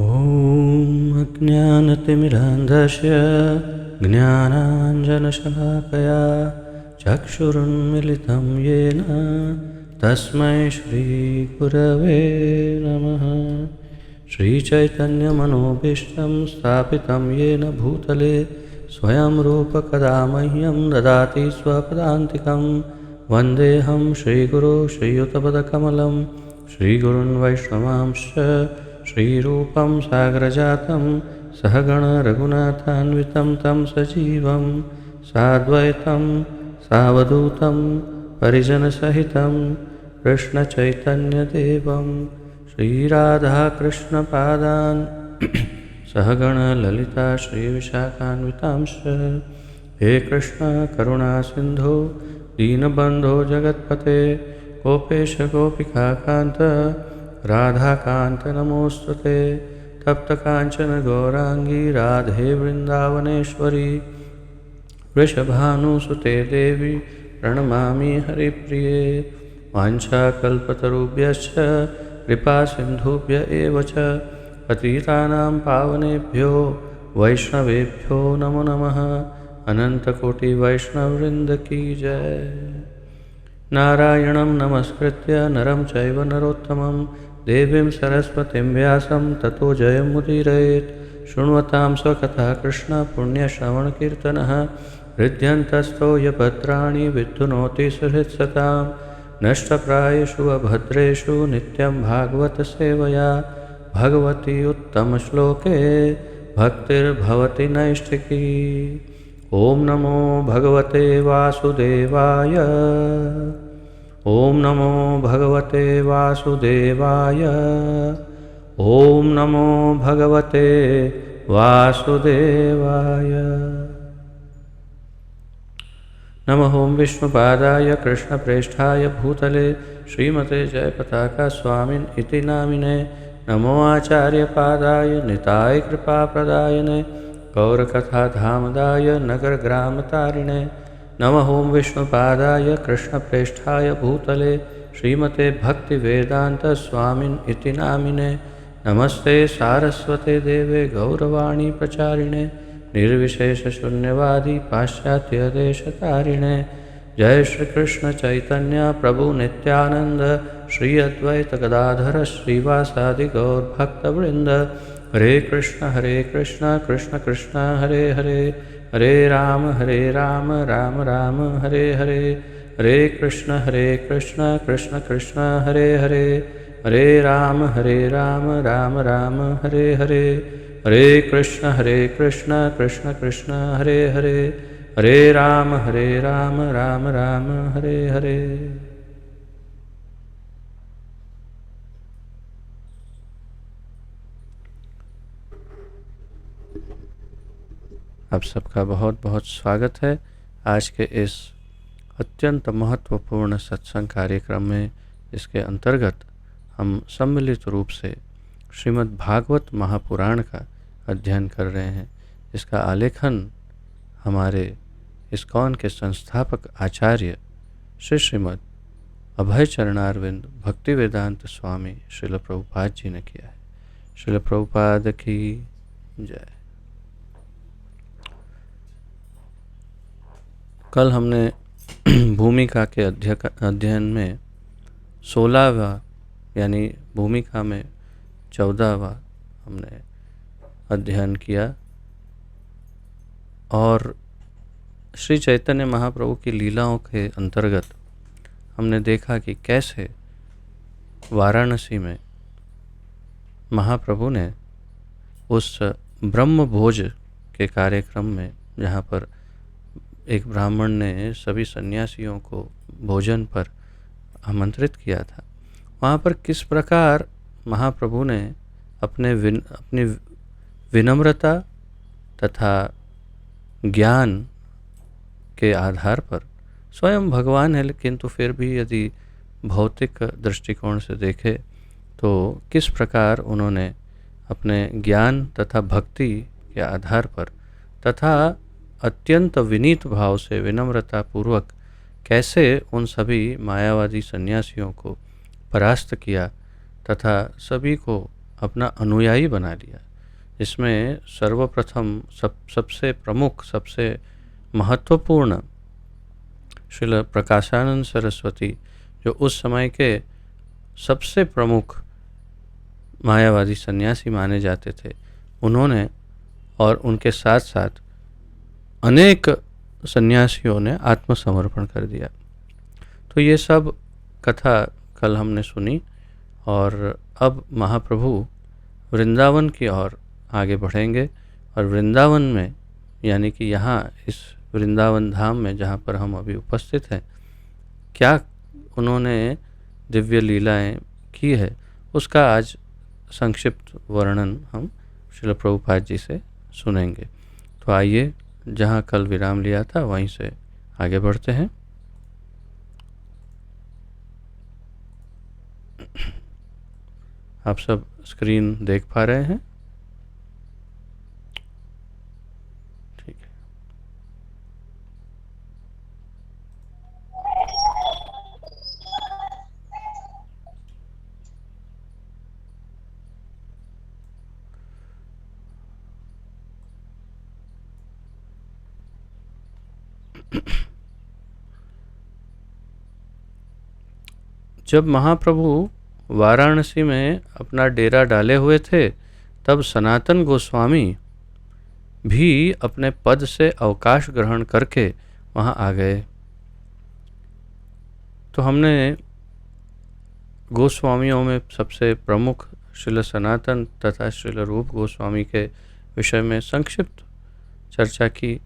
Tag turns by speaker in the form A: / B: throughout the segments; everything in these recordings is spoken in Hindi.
A: ॐ अज्ञानतिमिरान्धस्य ज्ञानाञ्जनशलाकया चक्षुरुन्मिलितं येन तस्मै श्रीगुरवे नमः। श्रीचैतन्यमनोभीष्टं स्थापितं येन भूतले स्वयं रूपकदा मह्यं ददाति स्वपदान्तिकं। वन्देऽहं श्रीगुरो श्रीयुतपदकमलं श्रीगुरुन् वैष्णवांश्च श्रीरूपं सागरजातं सहगण रघुनाथान्वितं तं सजीवं साद्वैतं सावधूतं परिजनसहितं कृष्णचैतन्यदेवं श्रीराधाकृष्णपादान् सहगण ललिता श्रीविशाखान्वितांश्च। हे कृष्ण करुणा सिन्धो दीनबन्धो जगत्पते गोपेश गोपिकान्त राधाकान्त नमोस्तुते। तप्तकाञ्चन गौरांगी राधे वृन्दावनेश्वरी वृषभानुसुते देवी प्रणमामि हरिप्रिये। वाञ्छाकल्पतरुभ्यश्च कृपासिन्धुभ्य एव च पतितानां पावनेभ्यो वैष्णवेभ्यो नमो नमः। अनन्तकोटिवैष्णववृन्द की जय। नारायणं नमस्कृत्य नरं चैव नरोत्तमं देवीं सरस्वतीं व्यासं ततो जयमुदीरयेत्। शृण्वतां स्वकथा कृष्ण पुण्यश्रवणकीर्तनः हृद्यन्तस्थो यपत्राणि विद्युनोति सुहृत्सतां। नष्टप्रायेषु अभद्रेषु नित्यं भागवतसेवया भगवती उत्तमश्लोके भक्तिर्भवति नैष्ठिकी। ॐ नमो भगवते वासुदेवाय। ॐ नमो भगवते वासुदेवाय। ॐ नमो भगवते वासुदेवाय। नमः ॐ विष्णुपादाय कृष्णप्रेष्ठाय भूतले श्रीमते जयपताका स्वामिन् इति नामिने। नमो आचार्यपादाय निताय कृपाप्रदायिने गौरकथाधामदाय नगरग्रामतारिणे। नमः ॐ विष्णुपादाय कृष्णप्रेष्ठाय भूतले श्रीमते भक्तिवेदान्तस्वामिन् इति नामिने। नमस्ते सारस्वते देवे गौरवाणी प्रचारिणे निर्विशेषशून्यवादी पाश्चात्यदेशतारिणे। जय श्री कृष्ण चैतन्य प्रभु नित्यानंद श्री अद्वैत गदाधर श्रीवासादि गौरभक्तवृंद। हरे कृष्ण कृष्ण कृष्ण हरे हरे हरे राम राम राम हरे हरे। हरे कृष्ण कृष्ण कृष्ण हरे हरे हरे राम राम राम हरे हरे। हरे कृष्ण कृष्ण कृष्ण हरे हरे हरे राम राम राम हरे हरे। आप सबका बहुत बहुत स्वागत है आज के इस अत्यंत महत्वपूर्ण सत्संग कार्यक्रम में। इसके अंतर्गत हम सम्मिलित रूप से श्रीमद् भागवत महापुराण का अध्ययन कर रहे हैं। इसका आलेखन हमारे इस्कॉन के संस्थापक आचार्य श्रीमद् अभय चरणारविंद भक्तिवेदांत स्वामी श्रील प्रभुपाद जी ने किया है। श्रील प्रभुपाद की जय। कल हमने भूमिका के अध्ययन में 16वां यानी भूमिका में 14वां हमने अध्ययन किया और श्री चैतन्य महाप्रभु की लीलाओं के अंतर्गत हमने देखा कि कैसे वाराणसी में महाप्रभु ने उस ब्रह्म भोज के कार्यक्रम में, जहाँ पर एक ब्राह्मण ने सभी सन्यासियों को भोजन पर आमंत्रित किया था, वहाँ पर किस प्रकार महाप्रभु ने अपनी विनम्रता तथा ज्ञान के आधार पर, स्वयं भगवान है किंतु फिर भी यदि भौतिक दृष्टिकोण से देखें तो किस प्रकार उन्होंने अपने ज्ञान तथा भक्ति के आधार पर तथा अत्यंत विनीत भाव से विनम्रता पूर्वक कैसे उन सभी मायावादी सन्यासियों को परास्त किया तथा सभी को अपना अनुयायी बना लिया। इसमें सर्वप्रथम सबसे प्रमुख, सबसे महत्वपूर्ण श्रील प्रकाशानंद सरस्वती, जो उस समय के सबसे प्रमुख मायावादी सन्यासी माने जाते थे, उन्होंने और उनके साथ साथ अनेक सन्यासियों ने आत्मसमर्पण कर दिया। तो ये सब कथा कल हमने सुनी और अब महाप्रभु वृंदावन की ओर आगे बढ़ेंगे और वृंदावन में, यानी कि यहाँ इस वृंदावन धाम में जहाँ पर हम अभी उपस्थित हैं, क्या उन्होंने दिव्य लीलाएं की है, उसका आज संक्षिप्त वर्णन हम श्रील प्रभुपाद जी से सुनेंगे। तो आइए, जहाँ कल विराम लिया था वहीं से आगे बढ़ते हैं। आप सब स्क्रीन देख पा रहे हैं? ठीक है। जब महाप्रभु वाराणसी में अपना डेरा डाले हुए थे, तब सनातन गोस्वामी भी अपने पद से अवकाश ग्रहण करके वहाँ आ गए। तो हमने गोस्वामियों में सबसे प्रमुख श्रील सनातन तथा श्रील रूप गोस्वामी के विषय में संक्षिप्त चर्चा की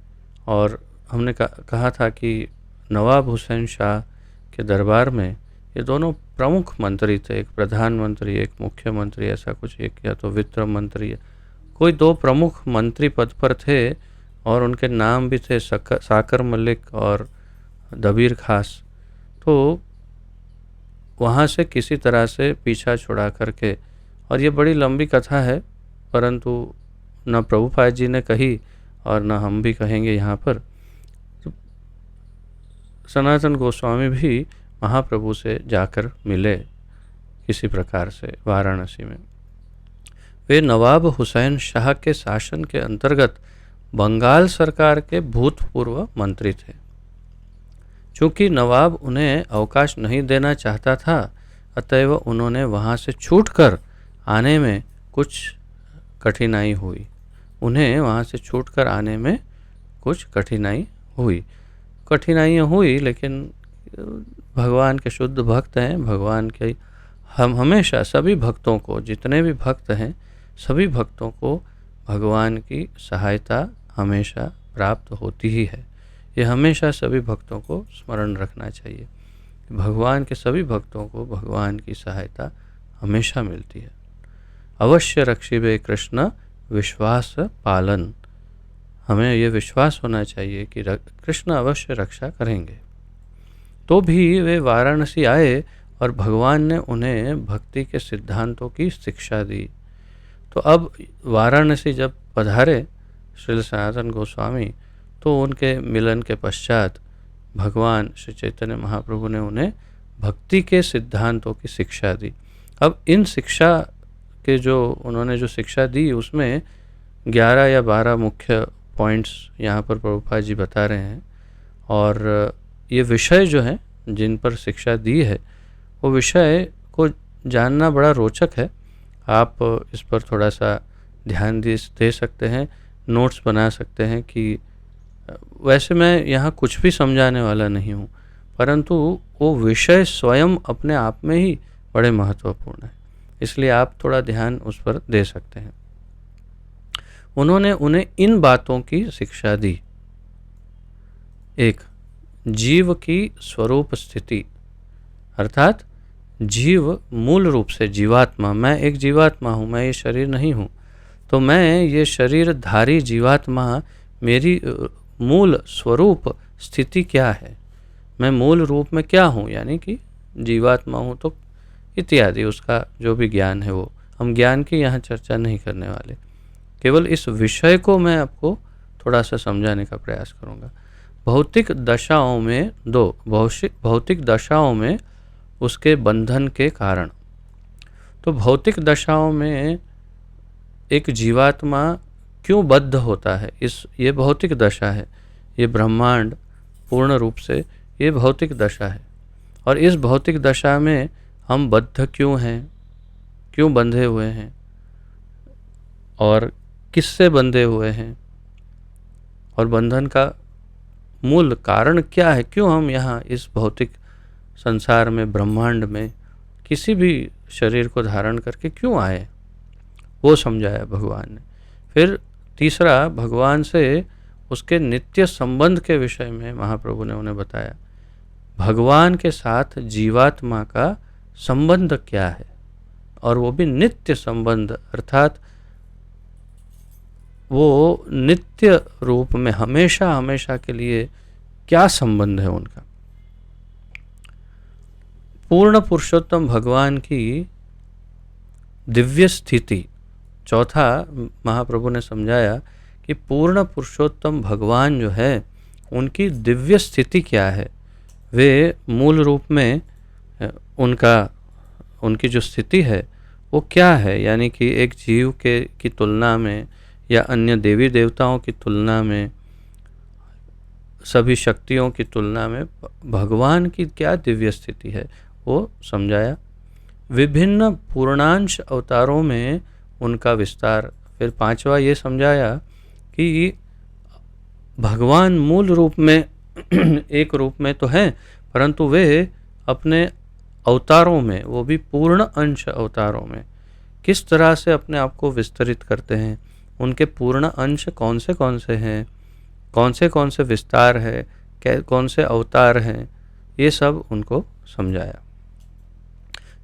A: और हमने कहा था कि नवाब हुसैन शाह के दरबार में ये दोनों प्रमुख मंत्री थे, एक प्रधानमंत्री, एक मुख्यमंत्री, ऐसा कुछ, एक या तो वित्त मंत्री, कोई दो प्रमुख मंत्री पद पर थे और उनके नाम भी थे साकर मलिक और दबीर खास। तो वहाँ से किसी तरह से पीछा छुड़ा करके, और ये बड़ी लंबी कथा है, परंतु न प्रभुपाद जी ने कही और न हम भी कहेंगे यहाँ पर। तो सनातन गोस्वामी भी महाप्रभु से जाकर मिले किसी प्रकार से वाराणसी में। वे नवाब हुसैन शाह के शासन के अंतर्गत बंगाल सरकार के भूतपूर्व मंत्री थे। चूंकि नवाब उन्हें अवकाश नहीं देना चाहता था, अतएव उन्होंने वहाँ से छूटकर आने में कुछ कठिनाई हुई। उन्हें वहाँ से छूटकर आने में कुछ कठिनाइयाँ हुई, लेकिन भगवान के शुद्ध भक्त हैं। भगवान के हम हमेशा सभी भक्तों को, जितने भी भक्त हैं, सभी भक्तों को भगवान की सहायता हमेशा प्राप्त होती ही है। ये हमेशा सभी भक्तों को स्मरण रखना चाहिए कि भगवान के सभी भक्तों को भगवान की सहायता हमेशा मिलती है। अवश्य रक्षिबे कृष्ण विश्वास पालन। हमें ये विश्वास होना चाहिए कि कृष्ण अवश्य रक्षा करेंगे। तो भी वे वाराणसी आए और भगवान ने उन्हें भक्ति के सिद्धांतों की शिक्षा दी। तो अब वाराणसी जब पधारे श्री सनातन गोस्वामी, तो उनके मिलन के पश्चात भगवान श्री चैतन्य महाप्रभु ने उन्हें भक्ति के सिद्धांतों की शिक्षा दी। अब इन शिक्षा के उन्होंने जो शिक्षा दी, उसमें 11 या 12 मुख्य पॉइंट्स यहाँ पर प्रभुपाद जी बता रहे हैं। और ये विषय जो हैं जिन पर शिक्षा दी है, वो विषय को जानना बड़ा रोचक है। आप इस पर थोड़ा सा ध्यान दे सकते हैं, नोट्स बना सकते हैं कि वैसे मैं यहाँ कुछ भी समझाने वाला नहीं हूँ, परंतु वो विषय स्वयं अपने आप में ही बड़े महत्वपूर्ण है, इसलिए आप थोड़ा ध्यान उस पर दे सकते हैं। उन्होंने उन्हें इन बातों की शिक्षा दी। एक, जीव की स्वरूप स्थिति, अर्थात जीव मूल रूप से जीवात्मा, मैं एक जीवात्मा हूँ, मैं ये शरीर नहीं हूँ, तो मैं ये शरीरधारी जीवात्मा, मेरी मूल स्वरूप स्थिति क्या है, मैं मूल रूप में क्या हूँ, यानी कि जीवात्मा हूँ, तो इत्यादि उसका जो भी ज्ञान है, वो हम ज्ञान की यहाँ चर्चा नहीं करने वाले, केवल इस विषय को मैं आपको थोड़ा सा समझाने का प्रयास करूँगा। भौतिक दशाओं में भौतिक दशाओं में उसके बंधन के कारण, तो भौतिक दशाओं में एक जीवात्मा क्यों बद्ध होता है? ये भौतिक दशा है, ये ब्रह्मांड पूर्ण रूप से ये भौतिक दशा है, और इस भौतिक दशा में हम बद्ध क्यों हैं, क्यों बंधे हुए हैं, और किससे बंधे हुए हैं, और बंधन का मूल कारण क्या है? क्यों हम यहाँ इस भौतिक संसार में, ब्रह्मांड में किसी भी शरीर को धारण करके क्यों आए, वो समझाया भगवान ने। फिर तीसरा, भगवान से उसके नित्य संबंध के विषय में महाप्रभु ने उन्हें बताया। भगवान के साथ जीवात्मा का संबंध क्या है, और वो भी नित्य संबंध, अर्थात वो नित्य रूप में हमेशा हमेशा के लिए क्या संबंध है उनका। पूर्ण पुरुषोत्तम भगवान की दिव्य स्थिति, चौथा महाप्रभु ने समझाया कि पूर्ण पुरुषोत्तम भगवान जो है उनकी दिव्य स्थिति क्या है। वे मूल रूप में उनकी जो स्थिति है वो क्या है, यानी कि एक जीव की तुलना में या अन्य देवी देवताओं की तुलना में, सभी शक्तियों की तुलना में भगवान की क्या दिव्य स्थिति है वो समझाया। विभिन्न पूर्णांश अवतारों में उनका विस्तार। फिर पांचवा ये समझाया कि भगवान मूल रूप में एक रूप में तो हैं, परंतु वे अपने अवतारों में, वो भी पूर्ण अंश अवतारों में किस तरह से अपने आप को विस्तरित करते हैं, उनके पूर्ण अंश कौन से हैं, कौन से विस्तार है, कौन से अवतार हैं, ये सब उनको समझाया।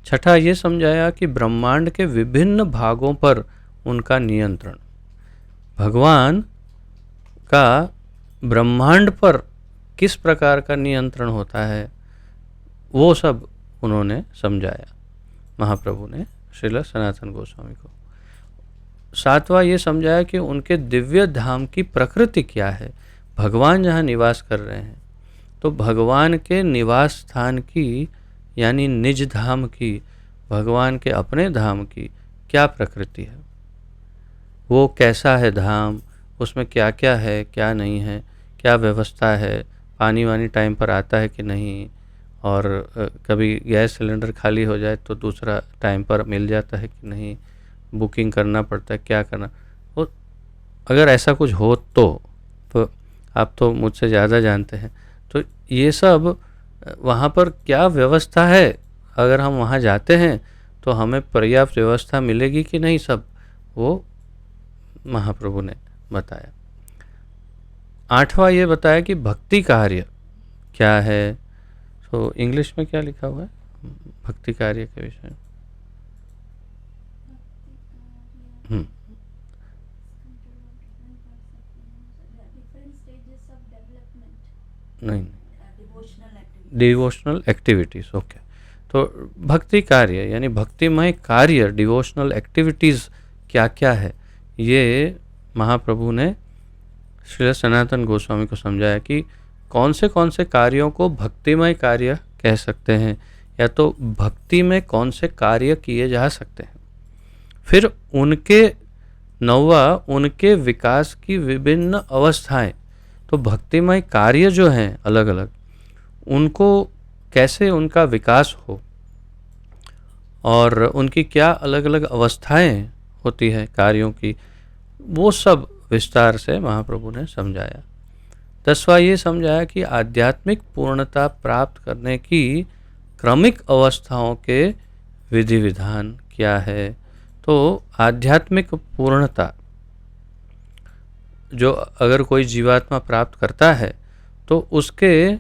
A: छठा ये समझाया कि ब्रह्मांड के विभिन्न भागों पर उनका नियंत्रण, भगवान का ब्रह्मांड पर किस प्रकार का नियंत्रण होता है, वो सब उन्होंने समझाया महाप्रभु ने श्रील सनातन गोस्वामी को। सातवां ये समझाया कि उनके दिव्य धाम की प्रकृति क्या है, भगवान जहाँ निवास कर रहे हैं तो भगवान के निवास स्थान की, यानी निज धाम की, भगवान के अपने धाम की क्या प्रकृति है, वो कैसा है धाम, उसमें क्या क्या है क्या नहीं है, क्या व्यवस्था है, पानी वानी टाइम पर आता है कि नहीं, और कभी गैस सिलेंडर खाली हो जाए तो दूसरा टाइम पर मिल जाता है कि नहीं, बुकिंग करना पड़ता है, क्या करना। वो अगर ऐसा कुछ हो तो आप तो मुझसे ज़्यादा जानते हैं, तो ये सब वहाँ पर क्या व्यवस्था है, अगर हम वहाँ जाते हैं तो हमें पर्याप्त व्यवस्था मिलेगी कि नहीं, सब वो महाप्रभु ने बताया। आठवां ये बताया कि भक्ति कार्य क्या है। तो इंग्लिश में क्या लिखा हुआ है भक्ति कार्य के विषय में? नहीं, डिवोशनल एक्टिविटीज़, ओके। तो भक्ति कार्य यानी भक्तिमय कार्य, डिवोशनल एक्टिविटीज़ क्या क्या है, ये महाप्रभु ने श्री सनातन गोस्वामी को समझाया कि कौन से कार्यों को भक्तिमय कार्य कह सकते हैं, या तो भक्ति में कौन से कार्य किए जा सकते हैं। फिर उनके विकास की विभिन्न अवस्थाएं, तो भक्तिमय कार्य जो हैं अलग अलग, उनको कैसे उनका विकास हो और उनकी क्या अलग अलग अवस्थाएं होती है कार्यों की, वो सब विस्तार से महाप्रभु ने समझाया। 10वां ये समझाया कि आध्यात्मिक पूर्णता प्राप्त करने की क्रमिक अवस्थाओं के विधि विधान क्या है। तो आध्यात्मिक पूर्णता जो अगर कोई जीवात्मा प्राप्त करता है तो उसके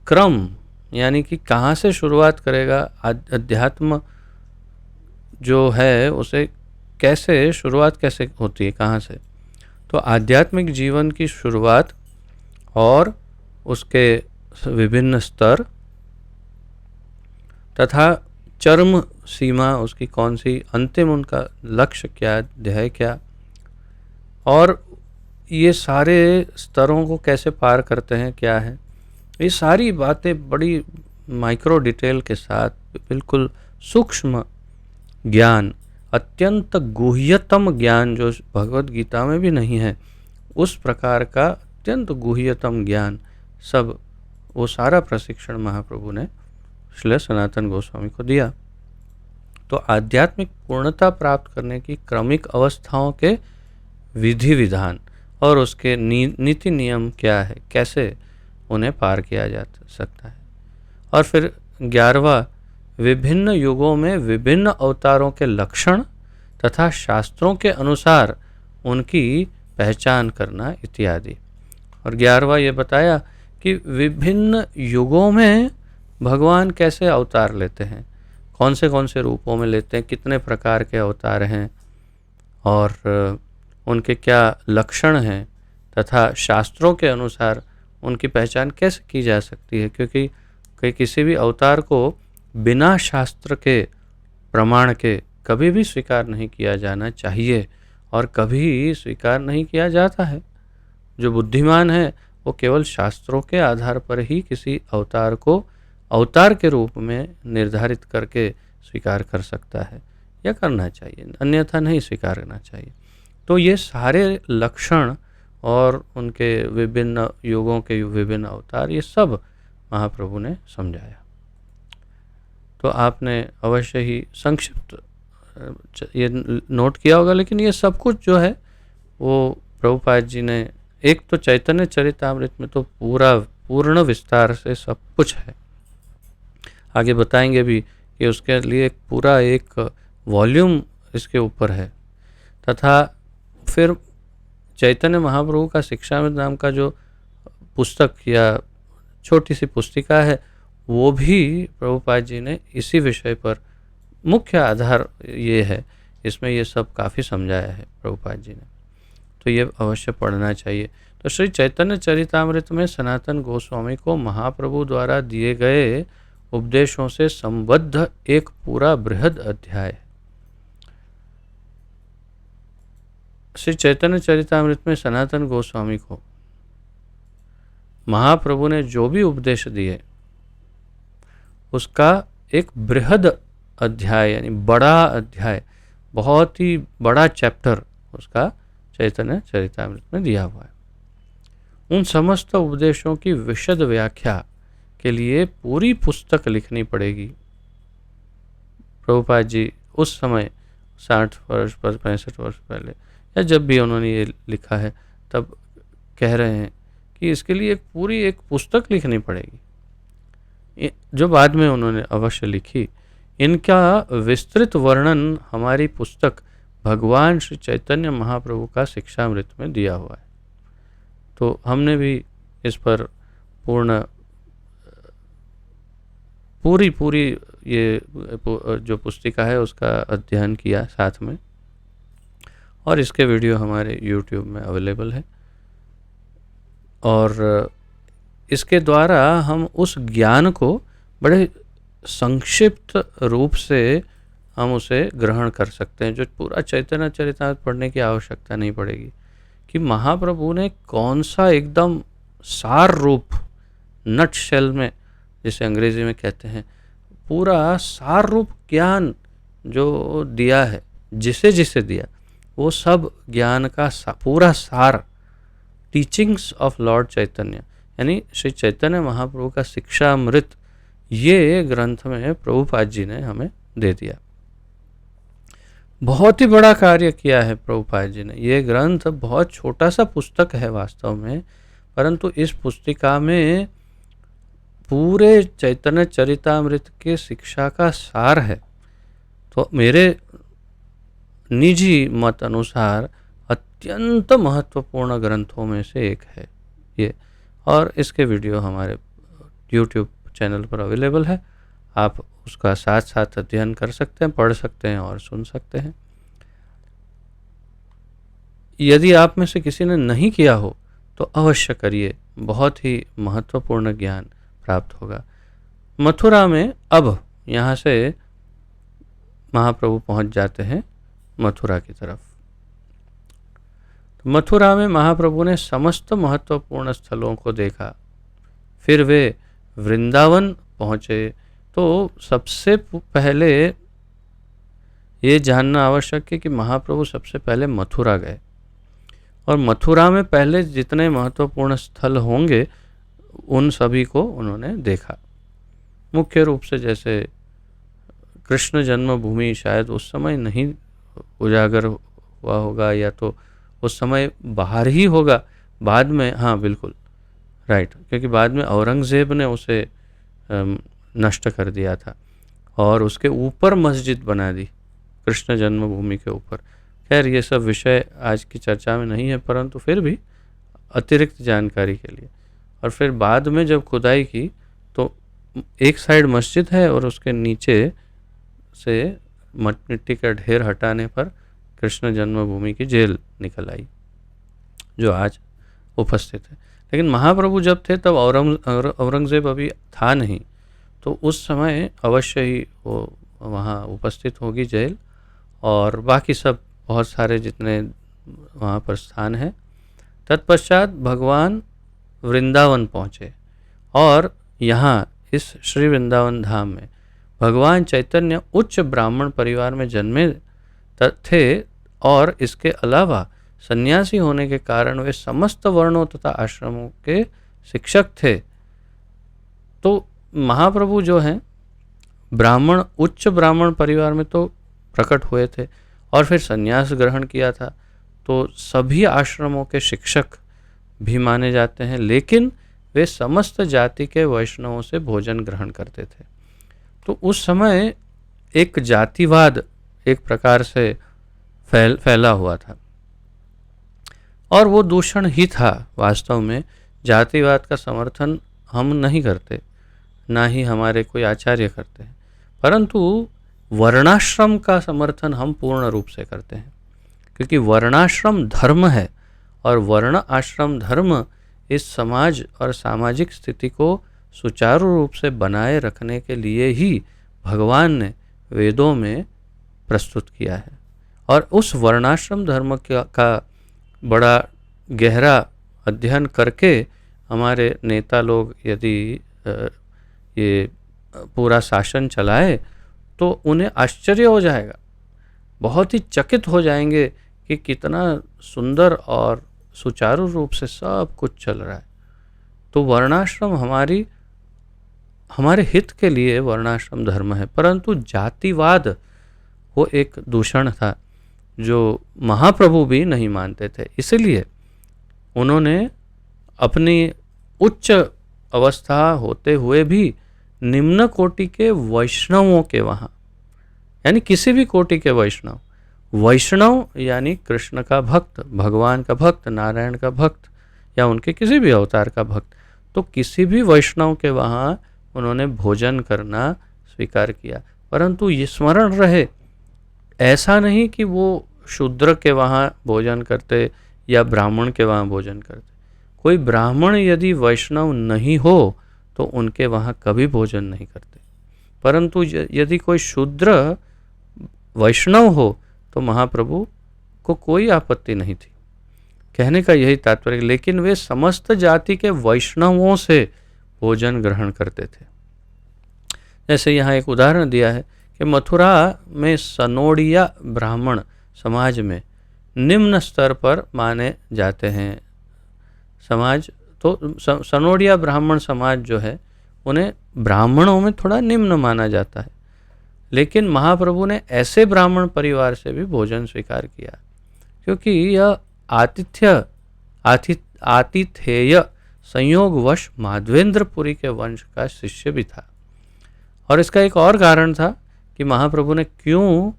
A: क्रम, यानी कि कहाँ से शुरुआत करेगा, अध्यात्म जो है उसे कैसे शुरुआत कैसे होती है, कहाँ से। तो आध्यात्मिक जीवन की शुरुआत और उसके विभिन्न स्तर तथा चरम सीमा उसकी कौन सी, अंतिम उनका लक्ष्य क्या, ध्येय क्या, और ये सारे स्तरों को कैसे पार करते हैं क्या है, ये सारी बातें बड़ी माइक्रो डिटेल के साथ बिल्कुल सूक्ष्म ज्ञान, अत्यंत गुह्यतम ज्ञान जो भगवत गीता में भी नहीं है, उस प्रकार का अत्यंत गुह्यतम ज्ञान सब, वो सारा प्रशिक्षण महाप्रभु ने श्रील सनातन गोस्वामी को दिया। तो आध्यात्मिक पूर्णता प्राप्त करने की क्रमिक अवस्थाओं के विधि विधान और उसके नीति नियम क्या है, कैसे उन्हें पार किया जा सकता है। और फिर 11वां, विभिन्न युगों में विभिन्न अवतारों के लक्षण तथा शास्त्रों के अनुसार उनकी पहचान करना इत्यादि। और 11वां ये बताया कि विभिन्न युगों में भगवान कैसे अवतार लेते हैं, कौन से रूपों में लेते हैं, कितने प्रकार के अवतार हैं और उनके क्या लक्षण हैं, तथा शास्त्रों के अनुसार उनकी पहचान कैसे की जा सकती है। क्योंकि किसी भी अवतार को बिना शास्त्र के प्रमाण के कभी भी स्वीकार नहीं किया जाना चाहिए और कभी स्वीकार नहीं किया जाता है। जो बुद्धिमान है वो केवल शास्त्रों के आधार पर ही किसी अवतार को अवतार के रूप में निर्धारित करके स्वीकार कर सकता है या करना चाहिए, अन्यथा नहीं स्वीकार करना चाहिए। तो ये सारे लक्षण और उनके विभिन्न युगों के विभिन्न अवतार, ये सब महाप्रभु ने समझाया। तो आपने अवश्य ही संक्षिप्त ये नोट किया होगा, लेकिन ये सब कुछ जो है वो प्रभुपाद जी ने, एक तो चैतन्य चरितामृत में तो पूर्ण विस्तार से सब कुछ है, आगे बताएंगे भी कि उसके लिए पूरा एक वॉल्यूम इसके ऊपर है। तथा फिर चैतन्य महाप्रभु का शिक्षामृत नाम का जो पुस्तक या छोटी सी पुस्तिका है, वो भी प्रभुपाद जी ने इसी विषय पर, मुख्य आधार ये है, इसमें ये सब काफ़ी समझाया है प्रभुपाद जी ने, तो ये अवश्य पढ़ना चाहिए। तो श्री चैतन्य चरितामृत में सनातन गोस्वामी को महाप्रभु द्वारा दिए गए उपदेशों से संबद्ध एक पूरा बृहद अध्याय है। श्री चैतन्य चरितामृत में सनातन गोस्वामी को महाप्रभु ने जो भी उपदेश दिए उसका एक बृहद अध्याय, यानी बड़ा अध्याय, बहुत ही बड़ा चैप्टर उसका चैतन्य चरितामृत में दिया हुआ है। उन समस्त उपदेशों की विशद व्याख्या के लिए पूरी पुस्तक लिखनी पड़ेगी। प्रभुपाद जी उस समय 60 वर्ष 65 वर्ष पहले या जब भी उन्होंने ये लिखा है, तब कह रहे हैं कि इसके लिए एक पुस्तक लिखनी पड़ेगी, जो बाद में उन्होंने अवश्य लिखी। इनका विस्तृत वर्णन हमारी पुस्तक भगवान श्री चैतन्य महाप्रभु का शिक्षामृत में दिया हुआ है। तो हमने भी इस पर पूरी ये जो पुस्तिका है उसका अध्ययन किया साथ में, और इसके वीडियो हमारे YouTube में अवेलेबल है। और इसके द्वारा हम उस ज्ञान को बड़े संक्षिप्त रूप से हम उसे ग्रहण कर सकते हैं, जो पूरा चैतन्य चरितामृत पढ़ने की आवश्यकता नहीं पड़ेगी कि महाप्रभु ने कौन सा एकदम सार रूप, नट शेल में जिसे अंग्रेजी में कहते हैं, पूरा सार रूप ज्ञान जो दिया है, जिसे दिया, वो सब ज्ञान का पूरा सार, टीचिंग्स ऑफ लॉर्ड चैतन्य, यानी श्री चैतन्य महाप्रभु का शिक्षामृत, ये ग्रंथ में प्रभुपाद जी ने हमें दे दिया। बहुत ही बड़ा कार्य किया है प्रभुपाद जी ने। ये ग्रंथ बहुत छोटा सा पुस्तक है वास्तव में, परंतु इस पुस्तिका में पूरे चैतन्य चरितामृत के शिक्षा का सार है। तो मेरे निजी मत अनुसार अत्यंत महत्वपूर्ण ग्रंथों में से एक है ये, और इसके वीडियो हमारे YouTube चैनल पर अवेलेबल है। आप उसका साथ साथ अध्ययन कर सकते हैं, पढ़ सकते हैं और सुन सकते हैं। यदि आप में से किसी ने नहीं किया हो तो अवश्य करिए, बहुत ही महत्वपूर्ण ज्ञान प्राप्त होगा। मथुरा में, अब यहाँ से महाप्रभु पहुँच जाते हैं मथुरा की तरफ। तो मथुरा में महाप्रभु ने समस्त महत्वपूर्ण स्थलों को देखा। फिर वे वृंदावन पहुँचे। तो सबसे पहले ये जानना आवश्यक है कि महाप्रभु सबसे पहले मथुरा गए और मथुरा में पहले जितने महत्वपूर्ण स्थल होंगे उन सभी को उन्होंने देखा। मुख्य रूप से जैसे कृष्ण जन्मभूमि शायद उस समय नहीं उजागर हुआ होगा, या तो उस समय बाहर ही होगा, बाद में, हाँ बिल्कुल राइट, क्योंकि बाद में औरंगज़ेब ने उसे नष्ट कर दिया था और उसके ऊपर मस्जिद बना दी, कृष्ण जन्मभूमि के ऊपर। खैर ये सब विषय आज की चर्चा में नहीं है, परंतु फिर भी अतिरिक्त जानकारी के लिए। और फिर बाद में जब खुदाई की तो एक साइड मस्जिद है और उसके नीचे से मिट्टी का ढेर हटाने पर कृष्ण जन्मभूमि की जेल निकल आई जो आज उपस्थित है। लेकिन महाप्रभु जब थे तब औरंगज़ेब अभी था नहीं, तो उस समय अवश्य ही वो वहाँ उपस्थित होगी जेल, और बाकी सब बहुत सारे जितने वहाँ पर स्थान हैं। तत्पश्चात भगवान वृंदावन पहुँचे और यहाँ इस श्री वृंदावन धाम में भगवान चैतन्य उच्च ब्राह्मण परिवार में जन्मे थे और इसके अलावा सन्यासी होने के कारण वे समस्त वर्णों तथा आश्रमों के शिक्षक थे। तो महाप्रभु जो हैं ब्राह्मण, उच्च ब्राह्मण परिवार में तो प्रकट हुए थे और फिर सन्यास ग्रहण किया था, तो सभी आश्रमों के शिक्षक भी माने जाते हैं, लेकिन वे समस्त जाति के वैष्णवों से भोजन ग्रहण करते थे। तो उस समय एक जातिवाद एक प्रकार से फैला हुआ था और वो दूषण ही था। वास्तव में जातिवाद का समर्थन हम नहीं करते, ना ही हमारे कोई आचार्य करते हैं, परंतु वर्णाश्रम का समर्थन हम पूर्ण रूप से करते हैं, क्योंकि वर्णाश्रम धर्म है और वर्ण आश्रम धर्म इस समाज और सामाजिक स्थिति को सुचारू रूप से बनाए रखने के लिए ही भगवान ने वेदों में प्रस्तुत किया है। और उस वर्णाश्रम धर्म का बड़ा गहरा अध्ययन करके हमारे नेता लोग यदि ये पूरा शासन चलाए तो उन्हें आश्चर्य हो जाएगा, बहुत ही चकित हो जाएंगे कि कितना सुंदर और सुचारू रूप से सब कुछ चल रहा है। तो वर्णाश्रम हमारे हित के लिए वर्णाश्रम धर्म है, परंतु जातिवाद वो एक दूषण था जो महाप्रभु भी नहीं मानते थे। इसलिए उन्होंने अपनी उच्च अवस्था होते हुए भी निम्न कोटि के वैष्णवों के वहाँ, यानी किसी भी कोटि के वैष्णव यानी कृष्ण का भक्त, भगवान का भक्त, नारायण का भक्त या उनके किसी भी अवतार का भक्त, तो किसी भी वैष्णव के वहाँ उन्होंने भोजन करना स्वीकार किया। परंतु ये स्मरण रहे, ऐसा नहीं कि वो शूद्र के वहाँ भोजन करते या ब्राह्मण के वहाँ भोजन करते। कोई ब्राह्मण यदि वैष्णव नहीं हो तो उनके वहाँ कभी भोजन नहीं करते, परंतु यदि कोई शूद्र वैष्णव हो तो महाप्रभु को कोई आपत्ति नहीं थी। कहने का यही तात्पर्य, लेकिन वे समस्त जाति के वैष्णवों से भोजन ग्रहण करते थे। जैसे यहाँ एक उदाहरण दिया है कि मथुरा में सनोडिया ब्राह्मण समाज में निम्न स्तर पर माने जाते हैं समाज, तो सनोडिया ब्राह्मण समाज जो है उन्हें ब्राह्मणों में थोड़ा निम्न माना जाता है, लेकिन महाप्रभु ने ऐसे ब्राह्मण परिवार से भी भोजन स्वीकार किया, क्योंकि यह आतिथेय संयोगवश माधवेंद्रपुरी के वंश का शिष्य भी था। और इसका एक और कारण था कि महाप्रभु ने क्यों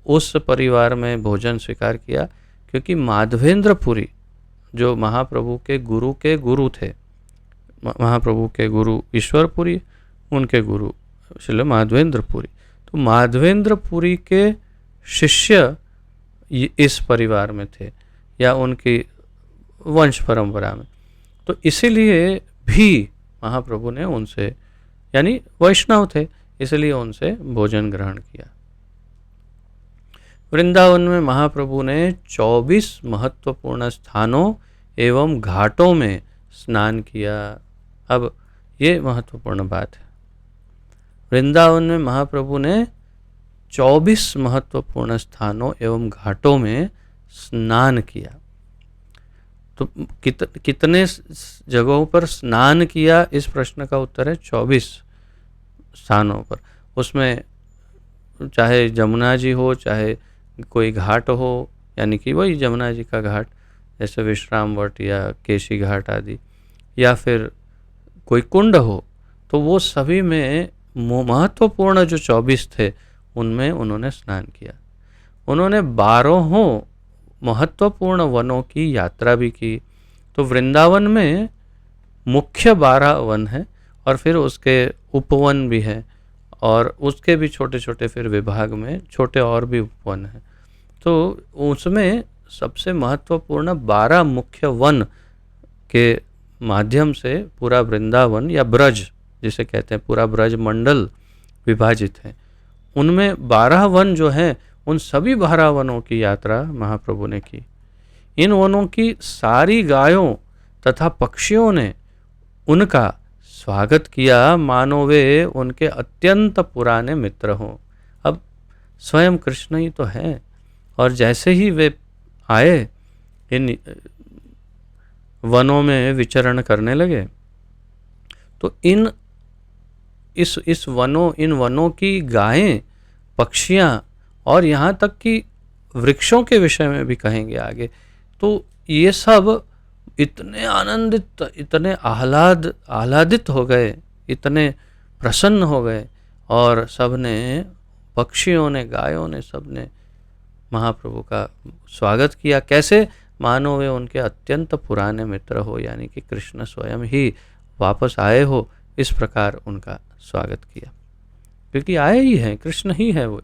A: उस परिवार में भोजन स्वीकार किया, क्योंकि माधवेंद्रपुरी जो महाप्रभु के गुरु थे, महाप्रभु के गुरु ईश्वरपुरी, उनके गुरु श्रील माधवेंद्रपुरी, तो माधवेंद्रपुरी के शिष्य इस परिवार में थे या उनकी वंश परंपरा में, तो इसीलिए भी महाप्रभु ने उनसे, यानी वैष्णव थे, इसलिए उनसे भोजन ग्रहण किया। वृंदावन में महाप्रभु ने 24 महत्वपूर्ण स्थानों एवं घाटों में स्नान किया। अब ये महत्वपूर्ण बात है, वृंदावन में महाप्रभु ने 24 महत्वपूर्ण स्थानों एवं घाटों में स्नान किया। तो कितने जगहों पर स्नान किया, इस प्रश्न का उत्तर है 24 स्थानों पर। उसमें चाहे जमुना जी हो, चाहे कोई घाट हो, यानी कि वही जमुना जी का घाट जैसे विश्रामवट या केशी घाट आदि, या फिर कोई कुंड हो, तो वो सभी में महत्वपूर्ण जो 24 थे उनमें उन्होंने स्नान किया। उन्होंने 12 महत्वपूर्ण वनों की यात्रा भी की। तो वृंदावन में मुख्य 12 वन हैं और फिर उसके उपवन भी हैं और उसके भी छोटे छोटे फिर विभाग में छोटे और भी उपवन हैं। तो उसमें सबसे महत्वपूर्ण 12 मुख्य वन के माध्यम से पूरा वृंदावन या ब्रज जिसे कहते हैं, पूरा ब्रज मंडल विभाजित है। उनमें 12 वन जो हैं, उन सभी 12 वनों की यात्रा महाप्रभु ने की। इन वनों की सारी गायों तथा पक्षियों ने उनका स्वागत किया, मानो वे उनके अत्यंत पुराने मित्र हों। अब स्वयं कृष्ण ही तो हैं, और जैसे ही वे आए इन वनों में विचरण करने लगे, तो इन वनों की गायें, पक्षियां और यहाँ तक कि वृक्षों के विषय में भी कहेंगे आगे, तो ये सब इतने आनंदित, इतने आह्लादित हो गए, इतने प्रसन्न हो गए, और सबने, पक्षियों ने, गायों ने, सबने महाप्रभु का स्वागत किया। कैसे? मानो वे उनके अत्यंत पुराने मित्र हो, यानी कि कृष्ण स्वयं ही वापस आए हो, इस प्रकार उनका स्वागत किया। क्योंकि आए ही हैं, कृष्ण ही है वो।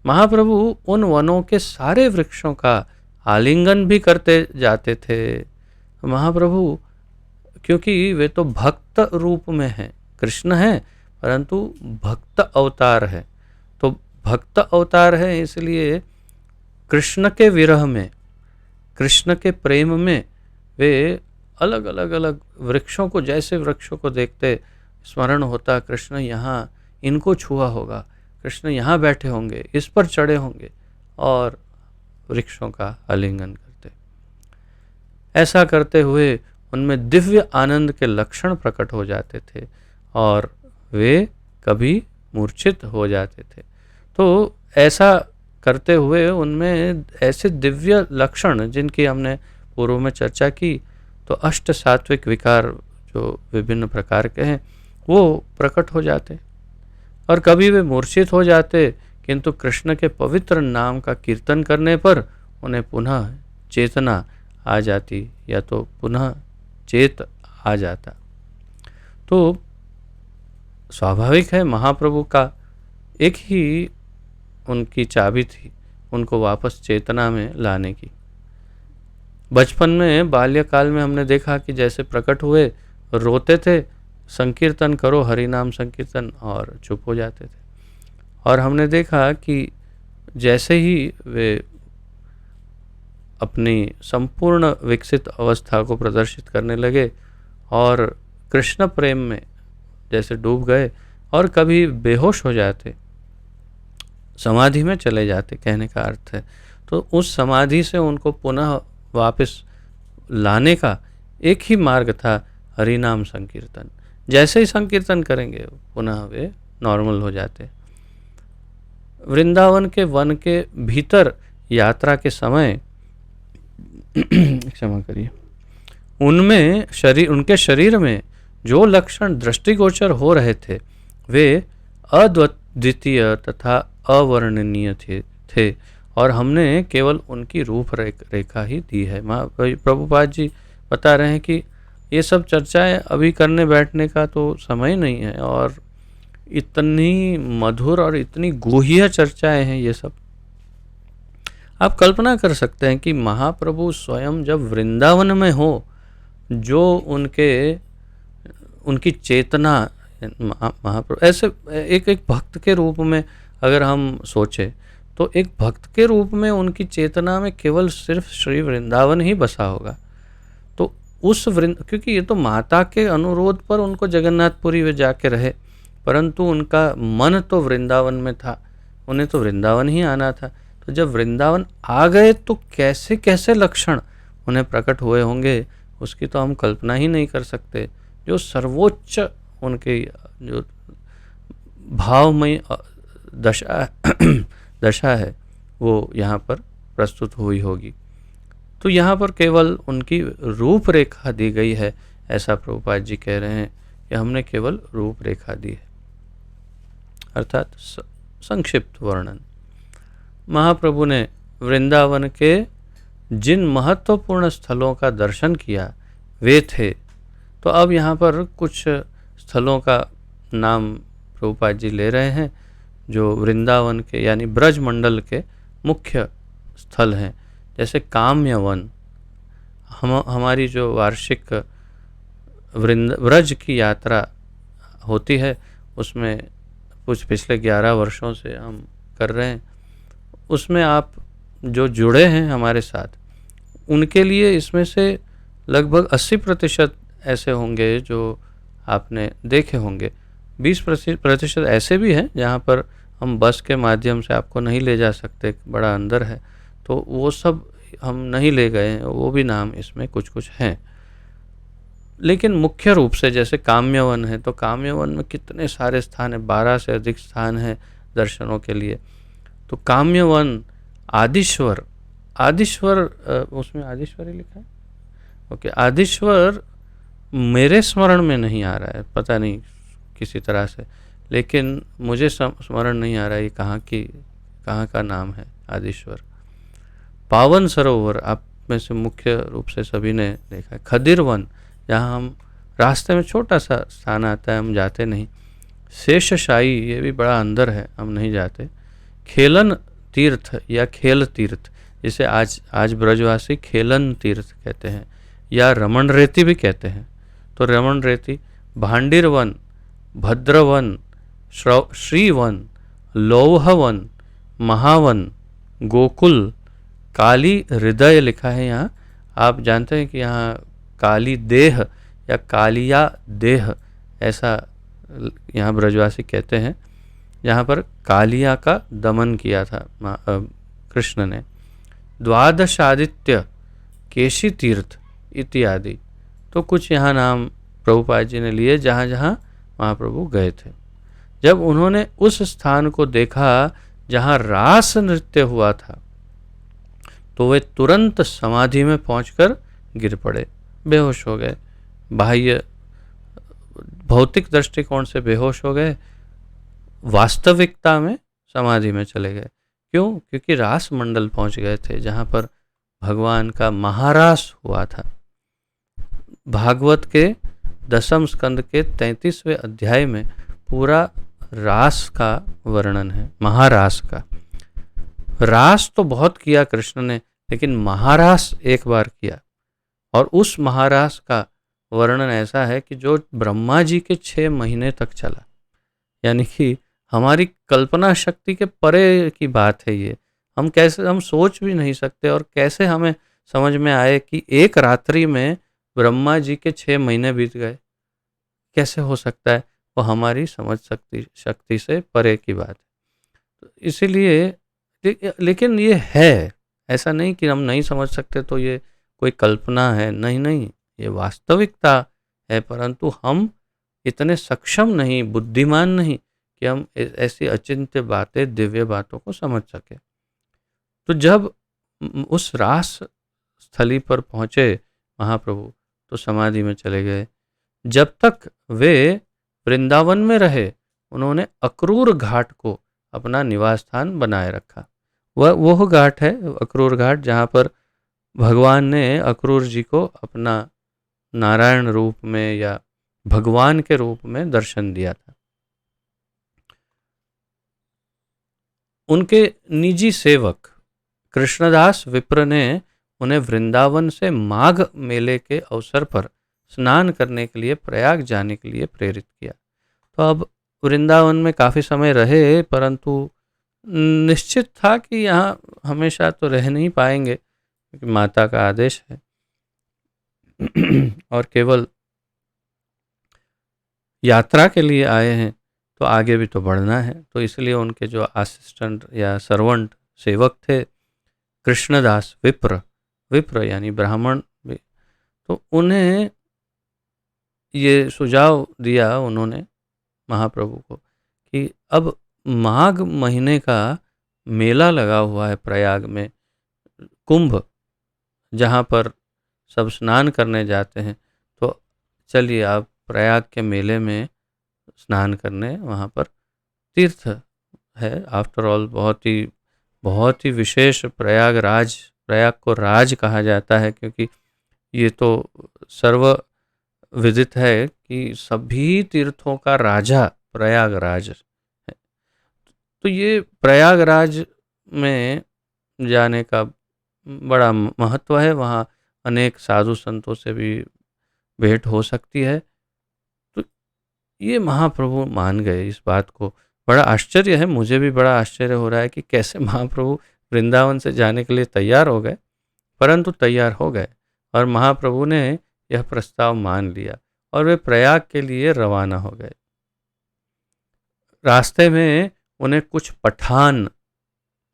A: महाप्रभु उन वनों के सारे वृक्षों का आलिंगन भी करते जाते थे। महाप्रभु, क्योंकि वे तो भक्त रूप में हैं, कृष्ण हैं परंतु भक्त अवतार है। तो भक्त अवतार है, इसलिए कृष्ण के विरह में, कृष्ण के प्रेम में वे अलग अलग वृक्षों को, जैसे वृक्षों को देखते स्मरण होता, कृष्ण यहाँ इनको छुआ होगा, कृष्ण यहाँ बैठे होंगे, इस पर चढ़े होंगे, और वृक्षों का आलिंगन करते। ऐसा करते हुए उनमें दिव्य आनंद के लक्षण प्रकट हो जाते थे और वे कभी मूर्छित हो जाते थे। तो ऐसा करते हुए उनमें ऐसे दिव्य लक्षण, जिनकी हमने पूर्व में चर्चा की, तो अष्ट सात्विक विकार जो विभिन्न प्रकार के हैं वो प्रकट हो जाते, और कभी वे मूर्छित हो जाते, किंतु कृष्ण के पवित्र नाम का कीर्तन करने पर उन्हें पुनः चेतना आ जाती, या तो पुनः चेत आ जाता। तो स्वाभाविक है, महाप्रभु का एक ही उनकी चाबी थी उनको वापस चेतना में लाने की। बचपन में, बाल्यकाल में हमने देखा कि जैसे प्रकट हुए, रोते थे, संकीर्तन करो, हरि नाम संकीर्तन, और चुप हो जाते थे। और हमने देखा कि जैसे ही वे अपनी संपूर्ण विकसित अवस्था को प्रदर्शित करने लगे और कृष्ण प्रेम में जैसे डूब गए, और कभी बेहोश हो जाते, समाधि में चले जाते, कहने का अर्थ है, तो उस समाधि से उनको पुनः वापस लाने का एक ही मार्ग था, हरि नाम संकीर्तन। जैसे ही संकीर्तन करेंगे पुनः वे नॉर्मल हो जाते। वृंदावन के वन के भीतर यात्रा के समय क्षमा करिए, उनके शरीर में जो लक्षण दृष्टिगोचर हो रहे थे वे अद्वितीय तथा अवर्णनीय थे, और हमने केवल उनकी रूप रेखा ही दी है। प्रभुपाद जी बता रहे हैं कि ये सब चर्चाएं अभी करने बैठने का तो समय नहीं है, और इतनी मधुर और इतनी गुह्य चर्चाएं हैं ये सब। आप कल्पना कर सकते हैं कि महाप्रभु स्वयं जब वृंदावन में हो, जो उनकी चेतना, महाप्रभु ऐसे एक भक्त के रूप में अगर हम सोचें, तो एक भक्त के रूप में उनकी चेतना में केवल सिर्फ श्री वृंदावन ही बसा होगा। तो उस क्योंकि ये तो माता के अनुरोध पर उनको जगन्नाथपुरी वे जाके रहे, परंतु उनका मन तो वृंदावन में था, उन्हें तो वृंदावन ही आना था। तो जब वृंदावन आ गए तो कैसे कैसे लक्षण उन्हें प्रकट हुए होंगे, उसकी तो हम कल्पना ही नहीं कर सकते। जो सर्वोच्च उनके जो भावमय दशा दशा है वो यहाँ पर प्रस्तुत हुई होगी। तो यहाँ पर केवल उनकी रूपरेखा दी गई है, ऐसा प्रभुपाद जी कह रहे हैं कि हमने केवल रूपरेखा दी है, अर्थात संक्षिप्त वर्णन। महाप्रभु ने वृंदावन के जिन महत्वपूर्ण स्थलों का दर्शन किया वे थे। तो अब यहाँ पर कुछ स्थलों का नाम प्रभुपाद जी ले रहे हैं जो वृंदावन के यानी ब्रज मंडल के मुख्य स्थल हैं। जैसे काम्यवन, हमारी जो वार्षिक ब्रज की यात्रा होती है उसमें कुछ पिछले 11 वर्षों से हम कर रहे हैं, उसमें आप जो जुड़े हैं हमारे साथ उनके लिए इसमें से लगभग 80% ऐसे होंगे जो आपने देखे होंगे। 20% ऐसे भी हैं जहाँ पर हम बस के माध्यम से आपको नहीं ले जा सकते, बड़ा अंदर है, तो वो सब हम नहीं ले गए हैं, वो भी नाम इसमें कुछ कुछ हैं। लेकिन मुख्य रूप से जैसे काम्यवन है, तो काम्यवन में कितने सारे स्थान हैं, 12 से अधिक स्थान हैं दर्शनों के लिए। तो काम्यवन, आदिश्वर, आदिश्वर उसमें आदिश्वर ही लिखा है, ओके, आदिश्वर मेरे स्मरण में नहीं आ रहा है, पता नहीं किसी तरह से, लेकिन मुझे स्मरण नहीं आ रहा है ये कहाँ का नाम है आदिश्वर। पावन सरोवर आप में से मुख्य रूप से सभी ने देखा है। खदिरवन, जहाँ हम रास्ते में छोटा सा स्थान आता है, हम जाते नहीं। शेषशाही, ये भी बड़ा अंदर है, हम नहीं जाते। खेलन तीर्थ या खेल तीर्थ, जिसे आज ब्रजवासी खेलन तीर्थ कहते हैं या रमण रेती भी कहते हैं। तो रमण रेती, भांडिरवन, भद्रवन, श्रीवन, लौहवन, महावन, गोकुल, काली हृदय लिखा है यहाँ। आप जानते हैं कि यहाँ काली देह या कालिया देह ऐसा यहाँ ब्रजवासी कहते हैं, यहाँ पर कालिया का दमन किया था कृष्ण ने। द्वादशादित्य, केशी तीर्थ इत्यादि, तो कुछ यहाँ नाम प्रभुपाद जी ने लिए जहाँ जहाँ महाप्रभु गए थे। जब उन्होंने उस स्थान को देखा जहाँ रास नृत्य हुआ था तो वे तुरंत समाधि में पहुंचकर गिर पड़े, बेहोश हो गए। बाह्य भौतिक दृष्टिकोण से बेहोश हो गए, वास्तविकता में समाधि में चले गए। क्यों? क्योंकि रास मंडल पहुंच गए थे जहाँ पर भगवान का महारास हुआ था। भागवत के 10वें स्कंद के 33वें अध्याय में पूरा रास का वर्णन है, महारास का। रास तो बहुत किया कृष्ण ने, लेकिन महारास एक बार किया, और उस महारास का वर्णन ऐसा है कि जो ब्रह्मा जी के 6 महीने तक चला। यानी कि हमारी कल्पना शक्ति के परे की बात है ये। हम सोच भी नहीं सकते, और कैसे हमें समझ में आए कि एक रात्रि में ब्रह्मा जी के 6 महीने बीत गए, कैसे हो सकता है? वो हमारी समझ शक्ति से परे की बात है। इसीलिए लेकिन ये है, ऐसा नहीं कि हम नहीं समझ सकते तो ये कोई कल्पना है, नहीं, ये वास्तविकता है, परंतु हम इतने सक्षम नहीं, बुद्धिमान नहीं कि हम ऐसी अचिंत्य बातें, दिव्य बातों को समझ सके। तो जब उस रास स्थली पर पहुँचे महाप्रभु तो समाधि में चले गए। जब तक वे वृंदावन में रहे उन्होंने अक्रूर घाट को अपना निवास स्थान बनाए रखा। वह घाट है अक्रूर घाट जहाँ पर भगवान ने अक्रूर जी को अपना नारायण रूप में या भगवान के रूप में दर्शन दिया था। उनके निजी सेवक कृष्णदास विप्र ने उन्हें वृंदावन से माघ मेले के अवसर पर स्नान करने के लिए प्रयाग जाने के लिए प्रेरित किया। तो अब वृंदावन में काफ़ी समय रहे, परंतु निश्चित था कि यहाँ हमेशा तो रह नहीं पाएंगे क्योंकि माता का आदेश है और केवल यात्रा के लिए आए हैं। तो आगे भी तो बढ़ना है। तो इसलिए उनके जो असिस्टेंट या सर्वेंट सेवक थे कृष्णदास विप्र, विप्र यानी ब्राह्मण, तो उन्हें ये सुझाव दिया उन्होंने महाप्रभु को कि अब माघ महीने का मेला लगा हुआ है प्रयाग में, कुंभ, जहाँ पर सब स्नान करने जाते हैं, तो चलिए आप प्रयाग के मेले में स्नान करने, वहाँ पर तीर्थ है आफ्टर ऑल, बहुत ही विशेष प्रयागराज, प्रयाग को राज कहा जाता है क्योंकि ये तो सर्व विदित है कि सभी तीर्थों का राजा प्रयागराज है। तो ये प्रयागराज में जाने का बड़ा महत्व है, वहाँ अनेक साधु संतों से भी भेंट हो सकती है। तो ये महाप्रभु मान गए इस बात को। बड़ा आश्चर्य है, मुझे भी बड़ा आश्चर्य हो रहा है कि कैसे महाप्रभु वृंदावन से जाने के लिए तैयार हो गए, परंतु तैयार हो गए और महाप्रभु ने यह प्रस्ताव मान लिया और वे प्रयाग के लिए रवाना हो गए। रास्ते में उन्हें कुछ पठान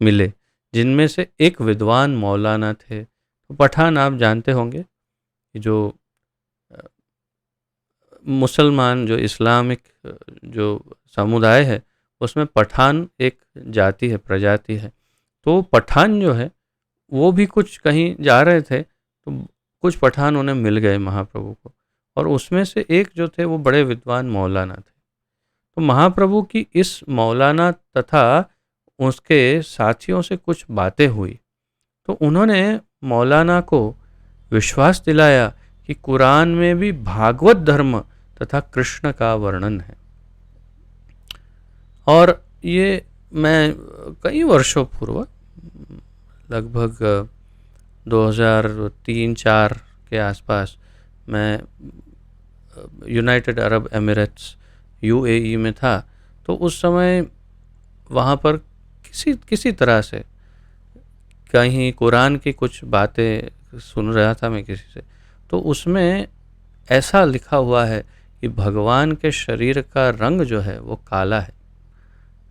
A: मिले, जिनमें से एक विद्वान मौलाना थे। तो पठान आप जानते होंगे, जो मुसलमान, जो इस्लामिक जो समुदाय है उसमें पठान एक जाति है, प्रजाति है। तो पठान जो है वो भी कुछ कहीं जा रहे थे, तो कुछ पठान उन्हें मिल गए महाप्रभु को, और उसमें से एक जो थे वो बड़े विद्वान मौलाना थे। तो महाप्रभु की इस मौलाना तथा उसके साथियों से कुछ बातें हुई, तो उन्होंने मौलाना को विश्वास दिलाया कि कुरान में भी भागवत धर्म तथा कृष्ण का वर्णन है। और ये मैं कई वर्षों पूर्व, लगभग 2003-04 के आसपास, मैं यूनाइटेड अरब एमिरेट्स यूएई में था। तो उस समय वहाँ पर किसी तरह से कहीं कुरान की कुछ बातें सुन रहा था मैं किसी से, तो उसमें ऐसा लिखा हुआ है कि भगवान के शरीर का रंग जो है वो काला है,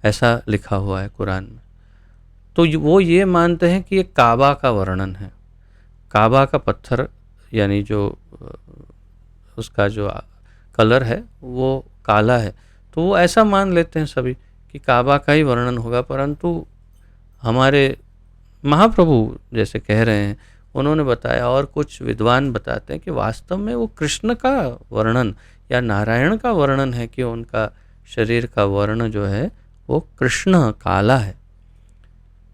A: ऐसा लिखा हुआ है कुरान में। तो वो ये मानते हैं कि ये काबा का वर्णन है, काबा का पत्थर यानी जो उसका जो कलर है वो काला है। तो वो ऐसा मान लेते हैं सभी कि काबा का ही वर्णन होगा, परंतु हमारे महाप्रभु जैसे कह रहे हैं, उन्होंने बताया, और कुछ विद्वान बताते हैं कि वास्तव में वो कृष्ण का वर्णन या नारायण का वर्णन है कि उनका शरीर का वर्ण जो है वो कृष्ण काला है।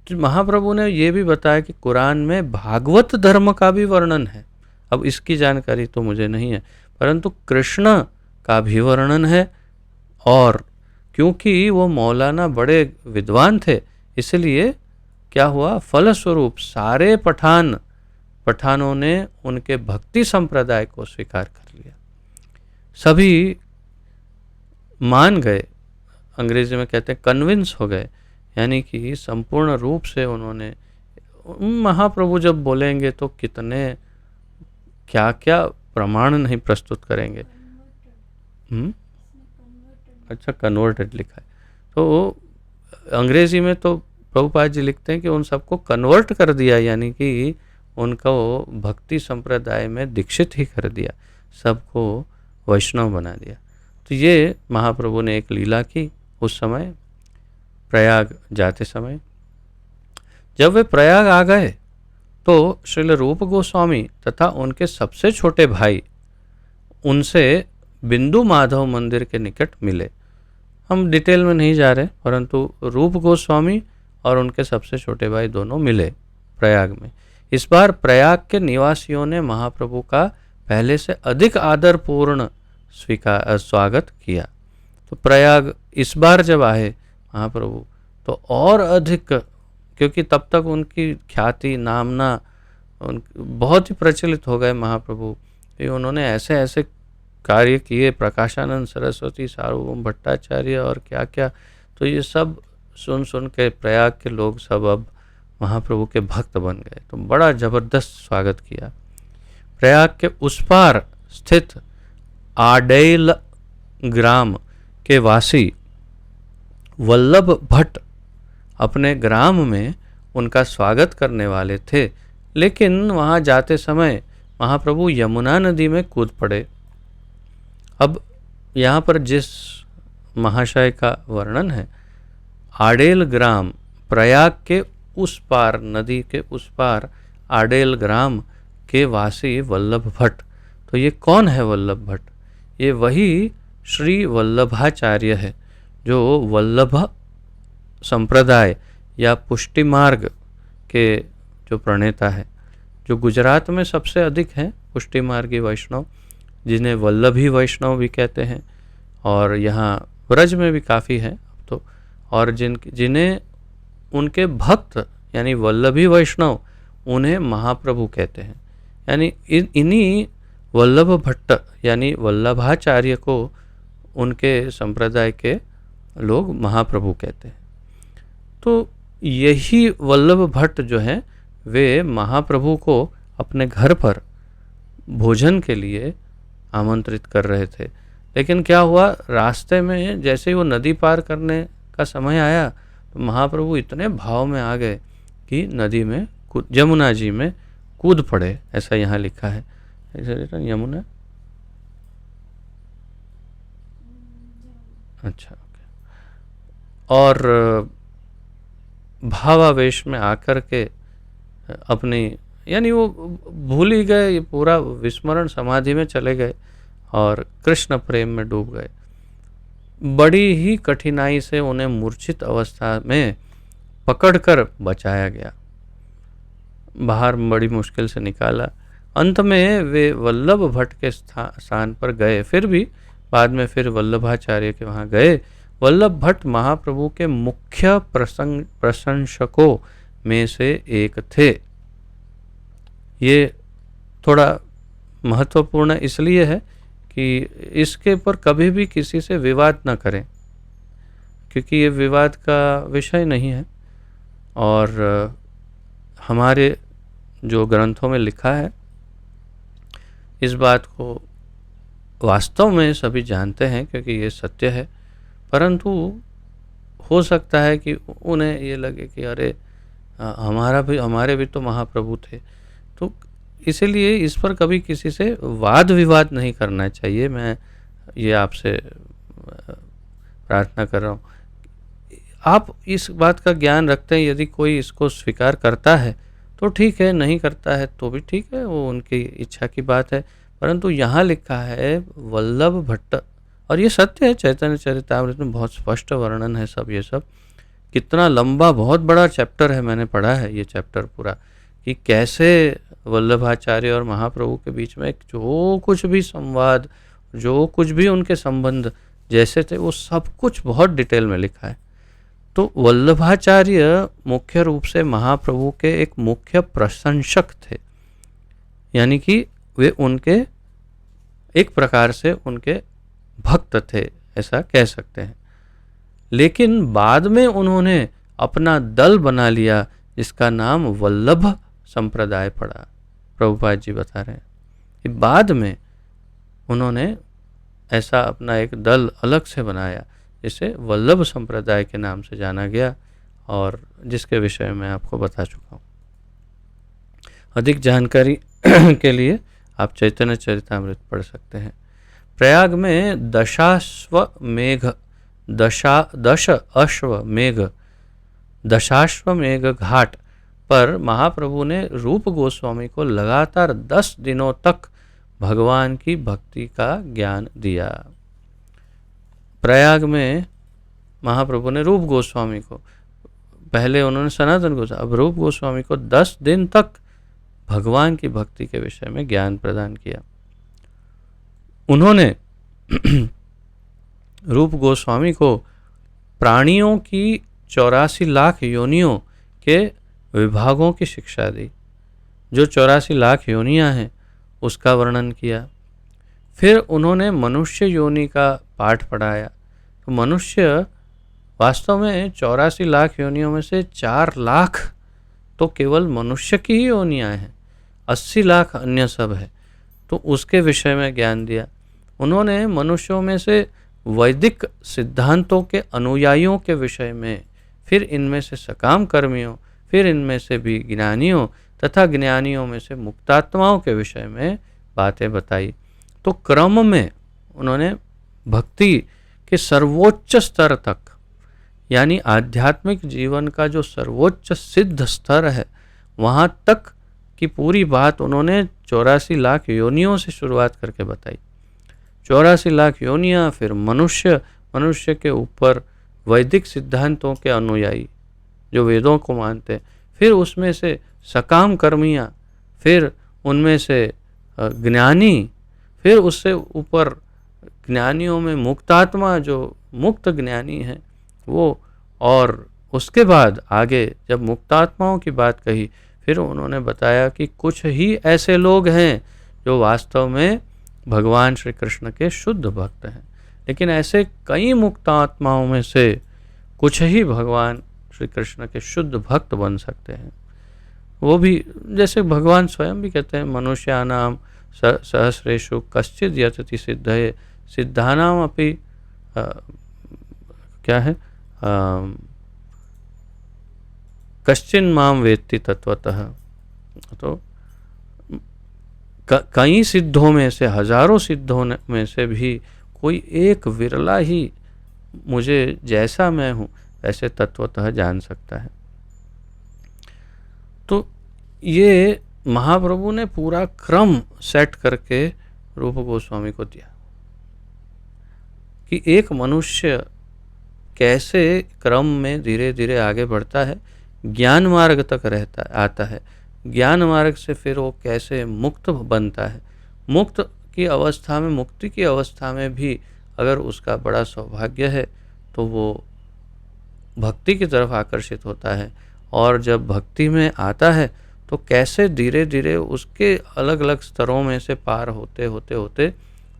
A: तो महाप्रभु ने ये भी बताया कि कुरान में भागवत धर्म का भी वर्णन है। अब इसकी जानकारी तो मुझे नहीं है, परंतु कृष्ण का भी वर्णन है। और क्योंकि वो मौलाना बड़े विद्वान थे, इसलिए क्या हुआ, फलस्वरूप सारे पठानों ने उनके भक्ति संप्रदाय को स्वीकार कर लिया। सभी मान गए, अंग्रेजी में कहते हैं कन्विंस हो गए, यानी कि संपूर्ण रूप से उन्होंने, महाप्रभु जब बोलेंगे तो कितने क्या क्या प्रमाण नहीं प्रस्तुत करेंगे। अच्छा, कन्वर्टेड लिखा है, तो अंग्रेजी में तो प्रभुपाद जी लिखते हैं कि उन सबको कन्वर्ट कर दिया, यानी कि उनको भक्ति संप्रदाय में दीक्षित ही कर दिया, सबको वैष्णव बना दिया। तो ये महाप्रभु ने एक लीला की उस समय प्रयाग जाते समय। जब वे प्रयाग आ गए तो श्रील रूप गोस्वामी तथा उनके सबसे छोटे भाई उनसे बिंदु माधव मंदिर के निकट मिले। हम डिटेल में नहीं जा रहे, परंतु रूप गोस्वामी और उनके सबसे छोटे भाई दोनों मिले प्रयाग में। इस बार प्रयाग के निवासियों ने महाप्रभु का पहले से अधिक आदरपूर्ण स्वागत किया। तो प्रयाग इस बार जब आए महाप्रभु तो और अधिक, क्योंकि तब तक उनकी ख्याति नामना बहुत ही प्रचलित हो गए महाप्रभु, कि उन्होंने ऐसे ऐसे कार्य किए, प्रकाशानंद सरस्वती, सार्वभौम भट्टाचार्य और क्या क्या। तो ये सब सुन के प्रयाग के लोग सब अब महाप्रभु के भक्त बन गए। तो बड़ा जबरदस्त स्वागत किया। प्रयाग के उस पार स्थित आडेल ग्राम के वासी वल्लभ भट्ट अपने ग्राम में उनका स्वागत करने वाले थे, लेकिन वहाँ जाते समय महाप्रभु यमुना नदी में कूद पड़े। अब यहाँ पर जिस महाशय का वर्णन है, आडेल ग्राम, प्रयाग के उस पार, नदी के उस पार आडेल ग्राम के वासी वल्लभ भट्ट। तो ये कौन है वल्लभ भट्ट? ये वही श्री वल्लभाचार्य है जो वल्लभ संप्रदाय या पुष्टि मार्ग के जो प्रणेता है, जो गुजरात में सबसे अधिक हैं पुष्टि मार्गी वैष्णव, जिन्हें वल्लभी वैष्णव भी कहते हैं, और यहाँ ब्रज में भी काफ़ी हैं अब तो, और जिन्हें उनके भक्त यानी वल्लभी वैष्णव उन्हें महाप्रभु कहते हैं। यानी इन्हीं वल्लभ भट्ट यानी वल्लभाचार्य को उनके संप्रदाय के लोग महाप्रभु कहते हैं। तो यही वल्लभ भट्ट जो हैं वे महाप्रभु को अपने घर पर भोजन के लिए आमंत्रित कर रहे थे, लेकिन क्या हुआ, रास्ते में जैसे ही वो नदी पार करने का समय आया तो महाप्रभु इतने भाव में आ गए कि नदी में यमुना जी में कूद पड़े, ऐसा यहाँ लिखा है। यमुना, अच्छा, और भावावेश में आकर के अपनी, यानी वो भूल ही गए, ये पूरा विस्मरण समाधि में चले गए और कृष्ण प्रेम में डूब गए। बड़ी ही कठिनाई से उन्हें मूर्छित अवस्था में पकड़कर बचाया गया, बाहर बड़ी मुश्किल से निकाला। अंत में वे वल्लभ भट्ट के स्थान पर गए, फिर भी बाद में फिर वल्लभाचार्य के वहाँ गए। वल्लभ भट्ट महाप्रभु के मुख्य प्रशंसकों में से एक थे। ये थोड़ा महत्वपूर्ण इसलिए है कि इसके ऊपर कभी भी किसी से विवाद न करें, क्योंकि ये विवाद का विषय नहीं है, और हमारे जो ग्रंथों में लिखा है इस बात को वास्तव में सभी जानते हैं, क्योंकि ये सत्य है। परंतु हो सकता है कि उन्हें ये लगे कि अरे हमारे भी तो महाप्रभु थे, तो इसीलिए इस पर कभी किसी से वाद विवाद नहीं करना चाहिए। मैं ये आपसे प्रार्थना कर रहा हूँ। आप इस बात का ज्ञान रखते हैं, यदि कोई इसको स्वीकार करता है तो ठीक है, नहीं करता है तो भी ठीक है, वो उनकी इच्छा की बात है। परंतु यहाँ लिखा है वल्लभ भट्ट, और ये सत्य है, चैतन्य चरितामृत में बहुत स्पष्ट वर्णन है सब। ये सब कितना लंबा, बहुत बड़ा चैप्टर है, मैंने पढ़ा है ये चैप्टर पूरा, कि कैसे वल्लभाचार्य और महाप्रभु के बीच में जो कुछ भी संवाद, जो कुछ भी उनके संबंध जैसे थे, वो सब कुछ बहुत डिटेल में लिखा है। तो वल्लभाचार्य मुख्य रूप से महाप्रभु के एक मुख्य प्रशंसक थे, यानी कि वे उनके एक प्रकार से उनके भक्त थे, ऐसा कह सकते हैं। लेकिन बाद में उन्होंने अपना दल बना लिया जिसका नाम वल्लभ संप्रदाय पड़ा। प्रभुपाद जी बता रहे हैं कि बाद में उन्होंने ऐसा अपना एक दल अलग से बनाया जिसे वल्लभ संप्रदाय के नाम से जाना गया, और जिसके विषय में आपको बता चुका हूँ। अधिक जानकारी के लिए आप चैतन्य चरितामृत पढ़ सकते हैं। प्रयाग में दशाश्वमेघ घाट पर महाप्रभु ने रूप गोस्वामी को लगातार 10 दिनों तक भगवान की भक्ति का ज्ञान दिया। प्रयाग में महाप्रभु ने रूप गोस्वामी को, पहले उन्होंने सनातन गोस्वामी, अब रूप गोस्वामी को 10 दिन तक भगवान की भक्ति के विषय में ज्ञान प्रदान किया। उन्होंने रूप गोस्वामी को प्राणियों की 84 लाख योनियों के विभागों की शिक्षा दी। जो 84 लाख योनियां हैं उसका वर्णन किया। फिर उन्होंने मनुष्य योनि का पाठ पढ़ाया। तो मनुष्य वास्तव में 84 लाख योनियों में से 4 लाख तो केवल मनुष्य की ही योनियां हैं, 80 लाख अन्य सब है। तो उसके विषय में ज्ञान दिया। उन्होंने मनुष्यों में से वैदिक सिद्धांतों के अनुयायियों के विषय में, फिर इनमें से सकाम कर्मियों, फिर इनमें से भी ज्ञानियों तथा ज्ञानियों में से मुक्तात्माओं के विषय में बातें बताई। तो क्रम में उन्होंने भक्ति के सर्वोच्च स्तर तक, यानी आध्यात्मिक जीवन का जो सर्वोच्च सिद्ध स्तर है, वहाँ तक की पूरी बात उन्होंने 84 लाख योनियों से शुरुआत करके बताई। 84 लाख योनियाँ, फिर मनुष्य, मनुष्य के ऊपर वैदिक सिद्धांतों के अनुयायी जो वेदों को मानते, फिर उसमें से सकाम कर्मियाँ, फिर उनमें से ज्ञानी, फिर उससे ऊपर ज्ञानियों में मुक्तात्मा जो मुक्त ज्ञानी हैं वो, और उसके बाद आगे जब मुक्तात्माओं की बात कही, फिर उन्होंने बताया कि कुछ ही ऐसे लोग हैं जो वास्तव में भगवान श्री कृष्ण के शुद्ध भक्त हैं, लेकिन ऐसे कई मुक्तात्माओं में से कुछ ही भगवान श्री कृष्ण के शुद्ध भक्त बन सकते हैं। वो भी जैसे भगवान स्वयं भी कहते हैं, मनुष्यानाम सहस्रेषु कश्चिद यतति सिद्धये सिद्धानाम अपि क्या है कश्चिन माम वेत्ति तत्वतः। तो कई सिद्धों में से, हजारों सिद्धों में से भी कोई एक विरला ही मुझे जैसा मैं हूँ वैसे तत्वतः जान सकता है। तो ये महाप्रभु ने पूरा क्रम सेट करके रूप गोस्वामी को दिया कि एक मनुष्य कैसे क्रम में धीरे धीरे आगे बढ़ता है, ज्ञान मार्ग तक आता है, ज्ञान मार्ग से फिर वो कैसे मुक्त बनता है, मुक्त की अवस्था में, मुक्ति की अवस्था में भी अगर उसका बड़ा सौभाग्य है तो वो भक्ति की तरफ आकर्षित होता है, और जब भक्ति में आता है तो कैसे धीरे धीरे उसके अलग अलग स्तरों में से पार होते होते होते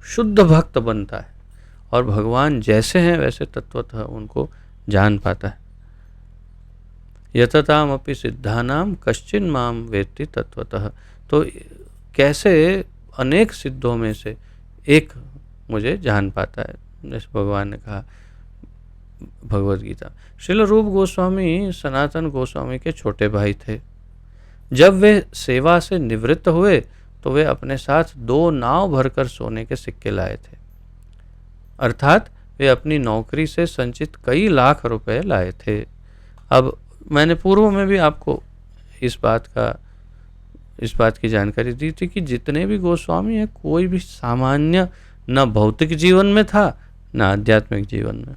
A: शुद्ध भक्त बनता है और भगवान जैसे हैं वैसे तत्वतः उनको जान पाता है। यतताम अपि सिद्धानाम कश्चिन माम वेत्ति तत्वतः। तो कैसे अनेक सिद्धों में से एक मुझे जान पाता है, जैसे भगवान ने कहा भगवद गीता। श्रील रूप गोस्वामी सनातन गोस्वामी के छोटे भाई थे। जब वे सेवा से निवृत्त हुए तो वे अपने साथ 2 नाव भरकर सोने के सिक्के लाए थे, अर्थात वे अपनी नौकरी से संचित कई लाख रुपए लाए थे। अब मैंने पूर्व में भी आपको इस बात की जानकारी दी थी कि जितने भी गोस्वामी हैं, कोई भी सामान्य न भौतिक जीवन में था न आध्यात्मिक जीवन में।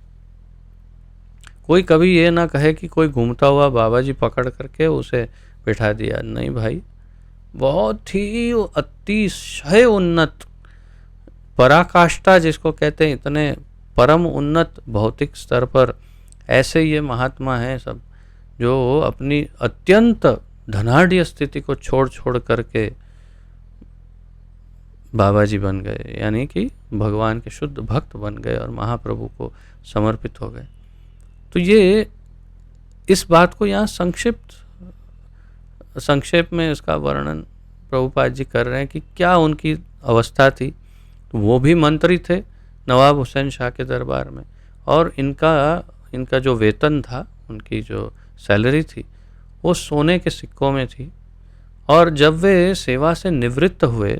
A: कोई कभी ये ना कहे कि कोई घूमता हुआ बाबा जी पकड़ करके उसे बिठा दिया, नहीं भाई, बहुत ही अतिशय उन्नत, पराकाष्ठा जिसको कहते हैं, इतने परम उन्नत भौतिक स्तर पर ऐसे ये महात्मा हैं सब, जो अपनी अत्यंत धनाढ़ स्थिति को छोड़ करके बाबा जी बन गए, यानी कि भगवान के शुद्ध भक्त बन गए और महाप्रभु को समर्पित हो गए। तो ये इस बात को यहाँ संक्षेप में इसका वर्णन प्रभुपाद जी कर रहे हैं कि क्या उनकी अवस्था थी। तो वो भी मंत्री थे नवाब हुसैन शाह के दरबार में, और इनका जो वेतन था, उनकी जो सैलरी थी, वो सोने के सिक्कों में थी। और जब वे सेवा से निवृत्त हुए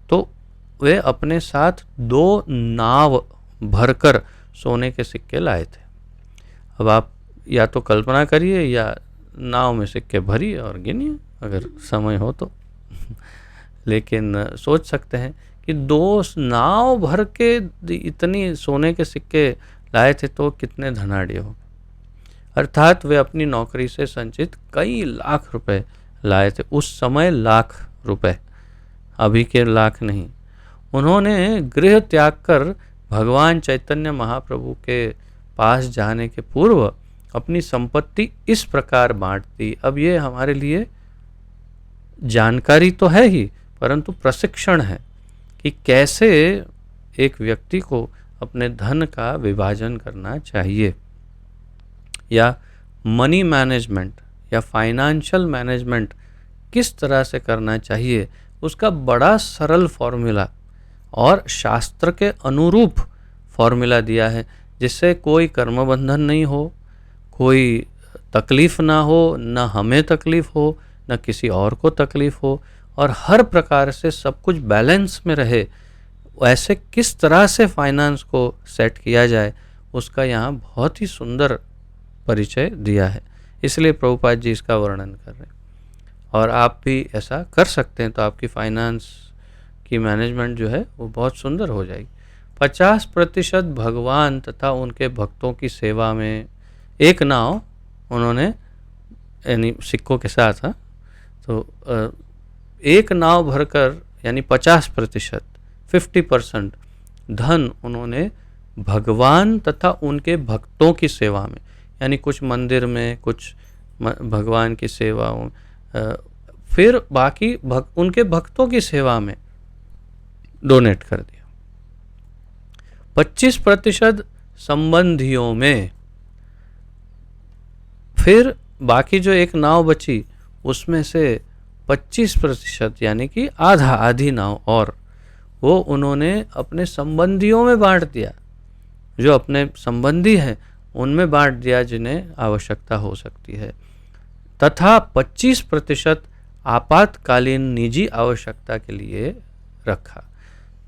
A: तो वे अपने साथ 2 नाव भरकर सोने के सिक्के लाए थे। अब आप या तो कल्पना करिए या नाव में सिक्के भरिए और गिनिए अगर समय हो तो लेकिन सोच सकते हैं कि 2 नाव भर के इतनी सोने के सिक्के लाए थे तो कितने धनाढ़ हो, अर्थात वे अपनी नौकरी से संचित कई लाख रुपए लाए थे। उस समय लाख रुपए, अभी के लाख नहीं। उन्होंने गृह त्याग कर भगवान चैतन्य महाप्रभु के पास जाने के पूर्व अपनी संपत्ति इस प्रकार बांट दी। अब ये हमारे लिए जानकारी तो है ही, परंतु प्रशिक्षण है कि कैसे एक व्यक्ति को अपने धन का विभाजन करना चाहिए, या मनी मैनेजमेंट या फाइनेंशियल मैनेजमेंट किस तरह से करना चाहिए, उसका बड़ा सरल फॉर्मूला और शास्त्र के अनुरूप फॉर्मूला दिया है जिससे कोई कर्म बंधन नहीं हो, कोई तकलीफ़ ना हो, ना हमें तकलीफ़ हो, ना किसी और को तकलीफ़ हो, और हर प्रकार से सब कुछ बैलेंस में रहे। ऐसे किस तरह से फाइनेंस को सेट किया जाए, उसका यहाँ बहुत ही सुंदर परिचय दिया है। इसलिए प्रभुपाद जी इसका वर्णन कर रहे हैं, और आप भी ऐसा कर सकते हैं तो आपकी फाइनेंस की मैनेजमेंट जो है वो बहुत सुंदर हो जाएगी। 50% भगवान तथा उनके भक्तों की सेवा में। एक नाव उन्होंने यानी सिक्कों के साथ, हाँ, तो एक नाव भरकर यानी 50%, 50% धन उन्होंने भगवान तथा उनके भक्तों की सेवा में, यानी कुछ मंदिर में, कुछ भगवान की सेवाओं, फिर बाकी उनके भक्तों की सेवा में डोनेट कर दिया। 25% संबंधियों में, फिर बाकी जो एक नाव बची उसमें से 25% यानी कि आधी नाव और वो उन्होंने अपने संबंधियों में बांट दिया, जो अपने संबंधी हैं उनमें बांट दिया जिन्हें आवश्यकता हो सकती है, तथा 25% आपातकालीन निजी आवश्यकता के लिए रखा।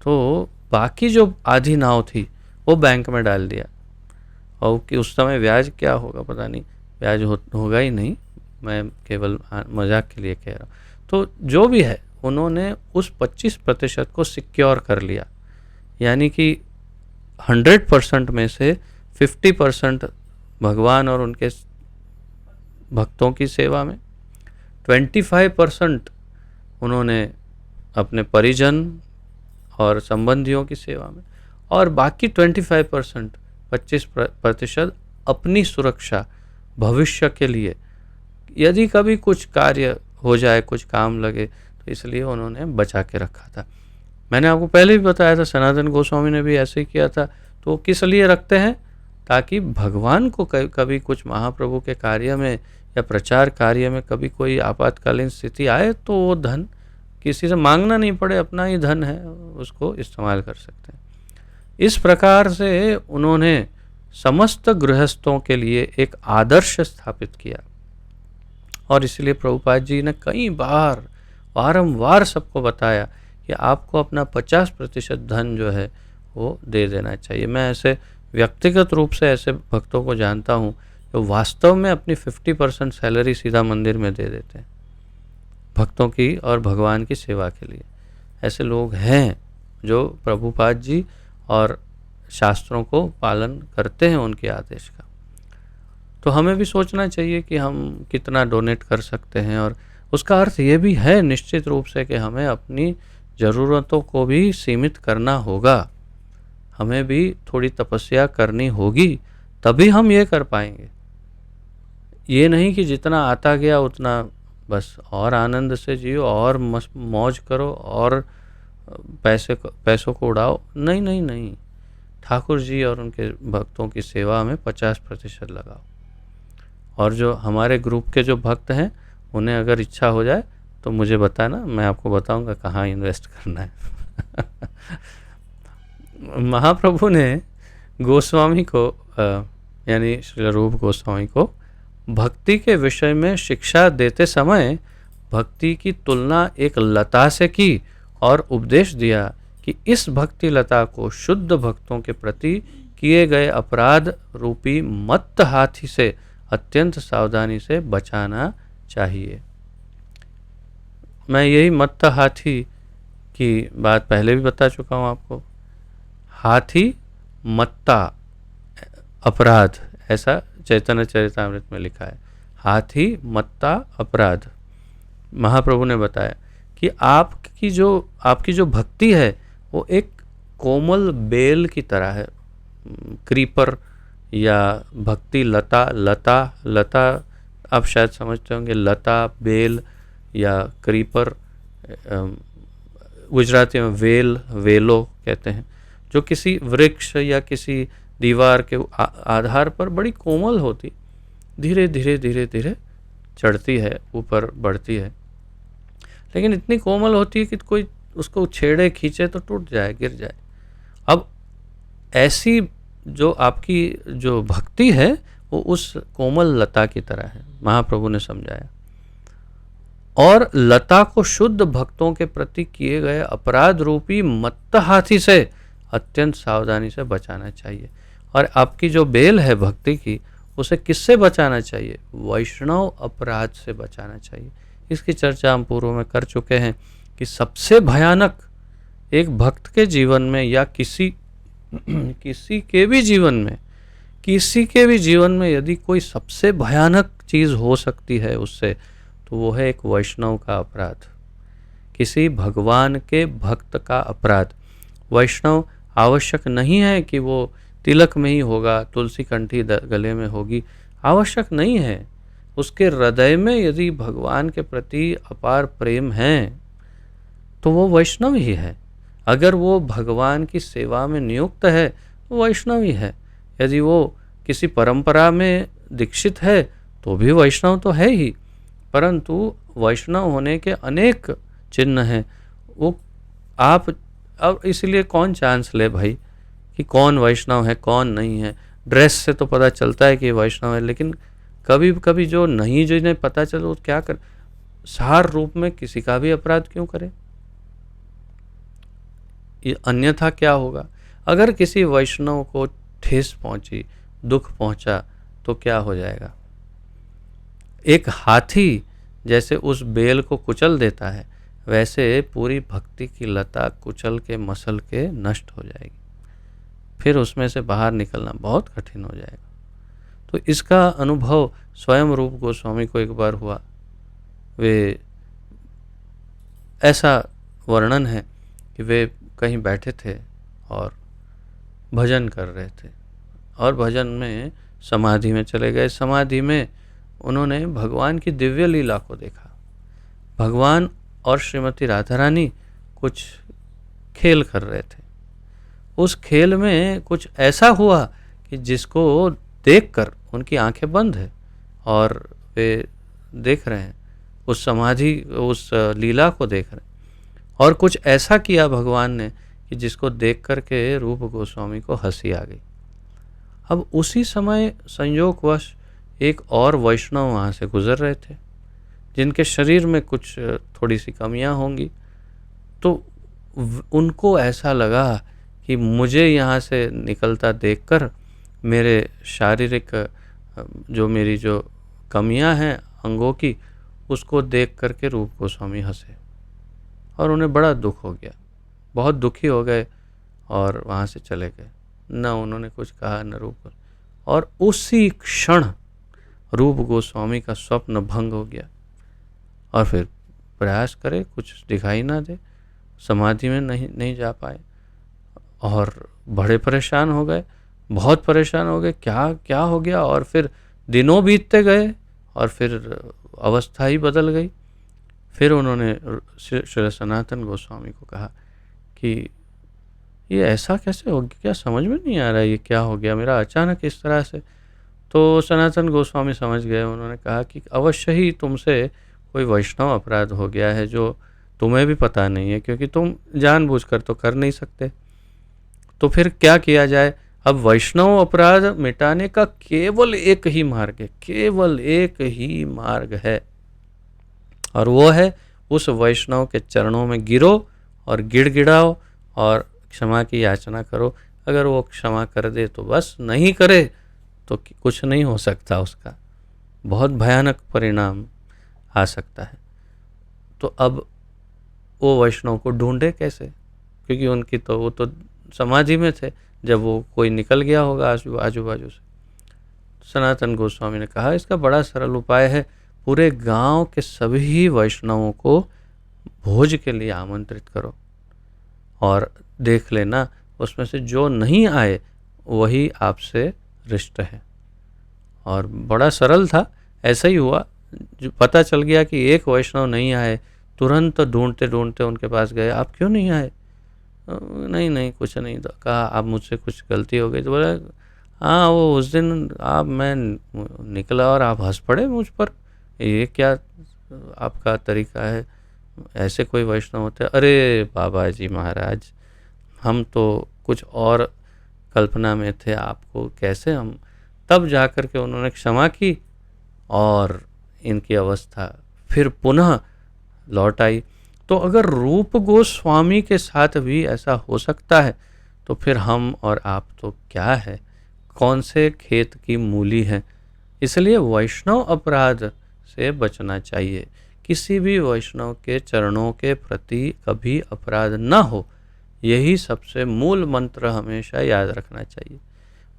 A: तो बाकी जो आधी नाव थी वो बैंक में डाल दिया, और कि उस समय ब्याज क्या होगा पता नहीं, ब्याज होगा ही नहीं, मैं केवल मजाक के लिए कह रहा हूँ। तो जो भी है उन्होंने उस 25% को सिक्योर कर लिया, यानी कि 100% में से 50% भगवान और उनके भक्तों की सेवा में, 25% उन्होंने अपने परिजन और संबंधियों की सेवा में, और बाकी 25% अपनी सुरक्षा भविष्य के लिए, यदि कभी कुछ कार्य हो जाए, कुछ काम लगे, तो इसलिए उन्होंने बचा के रखा था। मैंने आपको पहले भी बताया था, सनातन गोस्वामी ने भी ऐसे ही किया था। तो किस लिए रखते हैं? ताकि भगवान को कभी कुछ महाप्रभु के कार्य में या प्रचार कार्य में कभी कोई आपातकालीन स्थिति आए तो वो धन किसी से मांगना नहीं पड़े, अपना ही धन है, उसको इस्तेमाल कर सकते हैं। इस प्रकार से उन्होंने समस्त गृहस्थों के लिए एक आदर्श स्थापित किया, और इसलिए प्रभुपाद जी ने कई बार बारंबार सबको बताया कि आपको अपना 50% धन जो है वो दे देना चाहिए। मैं ऐसे व्यक्तिगत रूप से ऐसे भक्तों को जानता हूँ जो वास्तव में अपनी 50% सैलरी सीधा मंदिर में दे देते हैं भक्तों की और भगवान की सेवा के लिए। ऐसे लोग हैं जो प्रभुपाद जी और शास्त्रों को पालन करते हैं, उनके आदेश का। तो हमें भी सोचना चाहिए कि हम कितना डोनेट कर सकते हैं, और उसका अर्थ ये भी है निश्चित रूप से कि हमें अपनी ज़रूरतों को भी सीमित करना होगा, हमें भी थोड़ी तपस्या करनी होगी, तभी हम ये कर पाएंगे। ये नहीं कि जितना आता गया उतना बस और आनंद से जियो और मौज करो और पैसों को उड़ाओ। नहीं नहीं नहीं, ठाकुर जी और उनके भक्तों की सेवा में 50% लगाओ। और जो हमारे ग्रुप के जो भक्त हैं उन्हें अगर इच्छा हो जाए तो मुझे बताना, मैं आपको बताऊंगा कहाँ इन्वेस्ट करना है। महाप्रभु ने गोस्वामी को यानी श्री रूप गोस्वामी को भक्ति के विषय में शिक्षा देते समय भक्ति की तुलना एक लता से की और उपदेश दिया कि इस भक्ति लता को शुद्ध भक्तों के प्रति किए गए अपराध रूपी मत्त हाथी से अत्यंत सावधानी से बचाना चाहिए। मैं यही मत्त हाथी की बात पहले भी बता चुका हूँ आपको। हाथी मत्ता अपराध, ऐसा चैतन्य चरितामृत में लिखा है। हाथी मत्ता अपराध। महाप्रभु ने बताया कि आपकी जो भक्ति है वो एक कोमल बेल की तरह है, क्रीपर या भक्ति लता आप शायद समझते होंगे, लता, बेल या क्रीपर, गुजराती में वेलो कहते हैं, जो किसी वृक्ष या किसी दीवार के आधार पर बड़ी कोमल होती, धीरे धीरे धीरे धीरे चढ़ती है, ऊपर बढ़ती है, लेकिन इतनी कोमल होती है कि कोई उसको छेड़े खींचे तो टूट जाए, गिर जाए। अब ऐसी जो आपकी जो भक्ति है वो उस कोमल लता की तरह है, महाप्रभु ने समझाया। और लता को शुद्ध भक्तों के प्रति किए गए अपराध रूपी मत्त हाथी से अत्यंत सावधानी से बचाना चाहिए। और आपकी जो बेल है भक्ति की, उसे किससे बचाना चाहिए? वैष्णव अपराध से बचाना चाहिए। इसकी चर्चा हम पूर्व में कर चुके हैं कि सबसे भयानक एक भक्त के जीवन में या किसी के भी जीवन में, किसी के भी जीवन में यदि कोई सबसे भयानक चीज़ हो सकती है उससे, तो वो है एक वैष्णव का अपराध, किसी भगवान के भक्त का अपराध। वैष्णव आवश्यक नहीं है कि वो तिलक में ही होगा, तुलसी कंठी गले में होगी, आवश्यक नहीं है। उसके हृदय में यदि भगवान के प्रति अपार प्रेम है तो वो वैष्णव ही है। अगर वो भगवान की सेवा में नियुक्त है तो वैष्णव ही है। यदि वो किसी परंपरा में दीक्षित है तो भी वैष्णव तो है ही। परंतु वैष्णव होने के अनेक चिन्ह हैं। वो आप अब इसलिए कौन चांस ले भाई कि कौन वैष्णव है कौन नहीं है? ड्रेस से तो पता चलता है कि वैष्णव है, लेकिन कभी कभी जो नहीं, जिन्हें पता चले वो क्या कर, सार रूप में किसी का भी अपराध क्यों करे? ये अन्यथा क्या होगा? अगर किसी वैष्णव को ठेस पहुंची, दुख पहुंचा, तो क्या हो जाएगा? एक हाथी जैसे उस बेल को कुचल देता है, वैसे पूरी भक्ति की लता कुचल के मसल के नष्ट हो जाएगी। फिर उसमें से बाहर निकलना बहुत कठिन हो जाएगा। तो इसका अनुभव स्वयं रूप गोस्वामी को एक बार हुआ। वे ऐसा वर्णन है कि वे कहीं बैठे थे और भजन कर रहे थे, और भजन में समाधि में चले गए। समाधि में उन्होंने भगवान की दिव्य लीला को देखा। भगवान और श्रीमती राधा रानी कुछ खेल कर रहे थे। उस खेल में कुछ ऐसा हुआ कि जिसको देखकर उनकी आंखें बंद है और वे देख रहे हैं, उस समाधि, उस लीला को देख रहे हैं। और कुछ ऐसा किया भगवान ने कि जिसको देख कर के रूप गोस्वामी को हंसी आ गई। अब उसी समय संयोगवश एक और वैष्णव वहाँ से गुजर रहे थे, जिनके शरीर में कुछ थोड़ी सी कमियां होंगी। तो उनको ऐसा लगा कि मुझे यहाँ से निकलता देखकर मेरे शारीरिक जो मेरी जो कमियां हैं अंगों की, उसको देख करके रूप गोस्वामी हंसे और उन्हें बड़ा दुख हो गया, बहुत दुखी हो गए और वहाँ से चले गए। न उन्होंने कुछ कहा न रूप। और उसी क्षण रूप गोस्वामी का स्वप्न भंग हो गया और फिर प्रयास करे कुछ दिखाई ना दे, समाधि में नहीं जा पाए और बड़े परेशान हो गए, बहुत परेशान हो गए, क्या क्या हो गया। और फिर दिनों बीतते गए और फिर अवस्था ही बदल गई। फिर उन्होंने श्री सनातन गोस्वामी को कहा कि ये ऐसा कैसे हो गया, क्या समझ में नहीं आ रहा है, ये क्या हो गया मेरा अचानक इस तरह से। तो सनातन गोस्वामी समझ गए। उन्होंने कहा कि अवश्य ही तुमसे कोई वैष्णव अपराध हो गया है जो तुम्हें भी पता नहीं है, क्योंकि तुम जानबूझकर तो कर नहीं सकते। तो फिर क्या किया जाए? अब वैष्णव अपराध मिटाने का केवल एक ही मार्ग है, केवल एक ही मार्ग है, और वो है उस वैष्णव के चरणों में गिरो और गिड़गिड़ाओ और क्षमा की याचना करो। अगर वो क्षमा कर दे तो बस, नहीं करे तो कुछ नहीं हो सकता, उसका बहुत भयानक परिणाम आ सकता है। तो अब वो वैष्णव को ढूंढे कैसे, क्योंकि उनकी तो वो तो समाधि में थे जब वो कोई निकल गया होगा आजू बाजू से। सनातन गोस्वामी ने कहा इसका बड़ा सरल उपाय है, पूरे गांव के सभी वैष्णवों को भोज के लिए आमंत्रित करो और देख लेना उसमें से जो नहीं आए वही आपसे रिष्ट है। और बड़ा सरल था, ऐसा ही हुआ। जो पता चल गया कि एक वैष्णव नहीं आए, तुरंत ढूंढते ढूंढते उनके पास गए, आप क्यों नहीं आए? नहीं नहीं कुछ नहीं। तो कहा आप मुझसे कुछ गलती हो गई? तो बोला हाँ वो उस दिन मैं निकला और आप हंस पड़े मुझ पर, ये क्या आपका तरीका है? ऐसे कोई वैष्णव होते? अरे बाबा जी महाराज, हम तो कुछ और कल्पना में थे आपको कैसे हम, तब जाकर के उन्होंने क्षमा की और इनकी अवस्था फिर पुनः लौट आई। तो अगर रूप गोस्वामी के साथ भी ऐसा हो सकता है तो फिर हम और आप तो क्या है, कौन से खेत की मूली है। इसलिए वैष्णव अपराध से बचना चाहिए। किसी भी वैष्णव के चरणों के प्रति कभी अपराध न हो, यही सबसे मूल मंत्र हमेशा याद रखना चाहिए।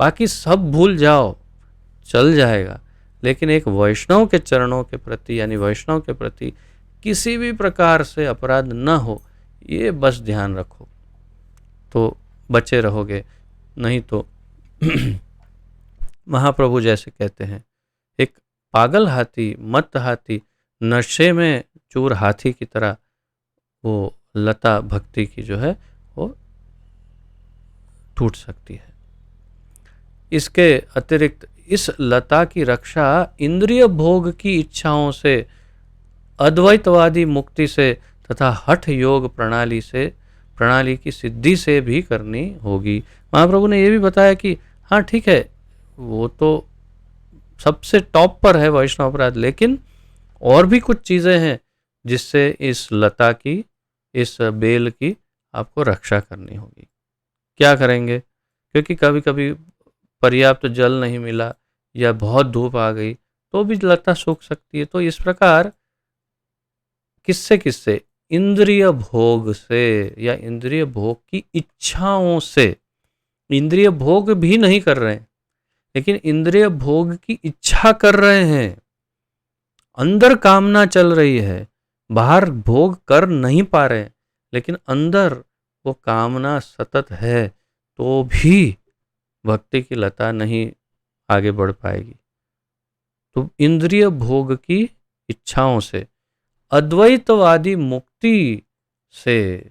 A: बाकी सब भूल जाओ, चल जाएगा, लेकिन एक वैष्णव के चरणों के प्रति यानी वैष्णव के प्रति किसी भी प्रकार से अपराध न हो, ये बस ध्यान रखो तो बचे रहोगे। नहीं तो महाप्रभु जैसे कहते हैं, एक पागल हाथी, मत हाथी, नशे में चूर हाथी की तरह वो लता भक्ति की जो है वो टूट सकती है। इसके अतिरिक्त इस लता की रक्षा इंद्रिय भोग की इच्छाओं से, अद्वैतवादी मुक्ति से तथा हठ योग प्रणाली की सिद्धि से भी करनी होगी। महाप्रभु ने यह भी बताया कि हाँ ठीक है, वो तो सबसे टॉप पर है वैष्णव अपराध, लेकिन और भी कुछ चीज़ें हैं जिससे इस लता की, इस बेल की आपको रक्षा करनी होगी। क्या करेंगे? क्योंकि कभी कभी पर्याप्त जल नहीं मिला या बहुत धूप आ गई तो भी लता सूख सकती है। तो इस प्रकार किससे किससे, इंद्रिय भोग से या इंद्रिय भोग की इच्छाओं से। इंद्रिय भोग भी नहीं कर रहे हैं, लेकिन इंद्रिय भोग की इच्छा कर रहे हैं, अंदर कामना चल रही है, बाहर भोग कर नहीं पा रहे, लेकिन अंदर वो कामना सतत है, तो भी भक्ति की लता नहीं आगे बढ़ पाएगी। तो इंद्रिय भोग की इच्छाओं से, अद्वैतवादी मुक्ति से,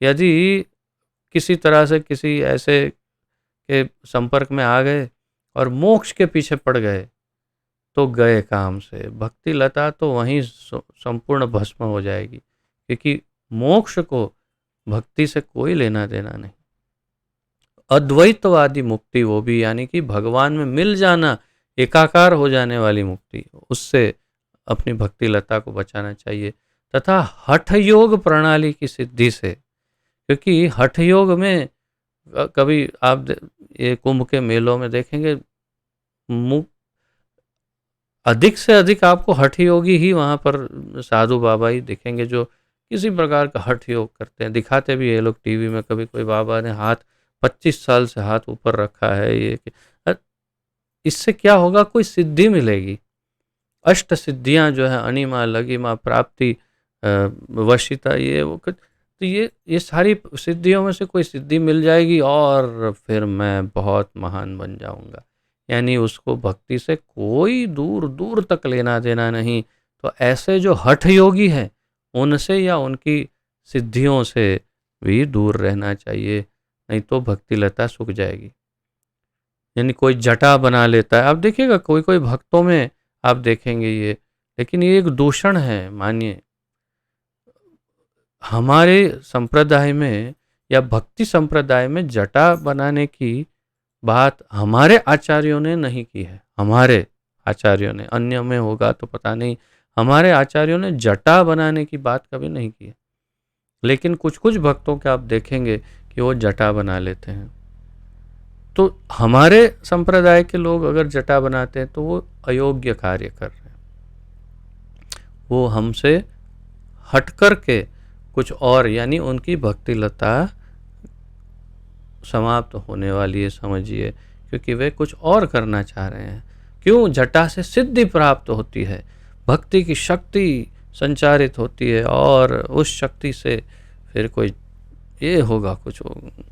A: यदि किसी तरह से किसी ऐसे के संपर्क में आ गए और मोक्ष के पीछे पड़ गए तो गए काम से। भक्ति लता तो वहीं संपूर्ण भस्म हो जाएगी, क्योंकि मोक्ष को भक्ति से कोई लेना देना नहीं। अद्वैतवादी मुक्ति वो भी, यानी कि भगवान में मिल जाना, एकाकार हो जाने वाली मुक्ति, उससे अपनी भक्ति लता को बचाना चाहिए। तथा हठ योग प्रणाली की सिद्धि से, क्योंकि हठ योग में कभी आप ये कुंभ के मेलों में देखेंगे, अधिक से अधिक आपको हठ योगी ही वहाँ पर साधु बाबा ही दिखेंगे जो किसी प्रकार का हठ योग करते हैं। दिखाते भी ये लोग टीवी में, कभी कोई बाबा ने हाथ 25 साल से हाथ ऊपर रखा है, ये इससे क्या होगा, कोई सिद्धि मिलेगी। अष्ट सिद्धियां जो है, अनिमा, लगिमा, प्राप्ति, वशिता, ये वो, तो ये सारी सिद्धियों में से कोई सिद्धि मिल जाएगी और फिर मैं बहुत महान बन जाऊंगा। यानी उसको भक्ति से कोई दूर दूर तक लेना देना नहीं। तो ऐसे जो हठ योगी हैं उनसे या उनकी सिद्धियों से भी दूर रहना चाहिए, नहीं तो भक्ति लता सूख जाएगी। यानी कोई जटा बना लेता है, आप देखिएगा कोई कोई भक्तों में आप देखेंगे ये, लेकिन ये एक दूषण है। मानिए हमारे संप्रदाय में या भक्ति संप्रदाय में जटा बनाने की बात हमारे आचार्यों ने नहीं की है। हमारे आचार्यों ने, अन्य में होगा तो पता नहीं, हमारे आचार्यों ने जटा बनाने की बात कभी नहीं की है। लेकिन कुछ कुछ भक्तों के आप देखेंगे कि वो जटा बना लेते हैं। तो हमारे संप्रदाय के लोग अगर जटा बनाते हैं तो वो अयोग्य कार्य कर रहे हैं, वो हमसे हट कर के कुछ और, यानी उनकी भक्ति लता समाप्त होने वाली है, समझिए, क्योंकि वे कुछ और करना चाह रहे हैं। क्यों? जटा से सिद्धि प्राप्त होती है, भक्ति की शक्ति संचारित होती है और उस शक्ति से फिर कोई ये होगा, कुछ होगा।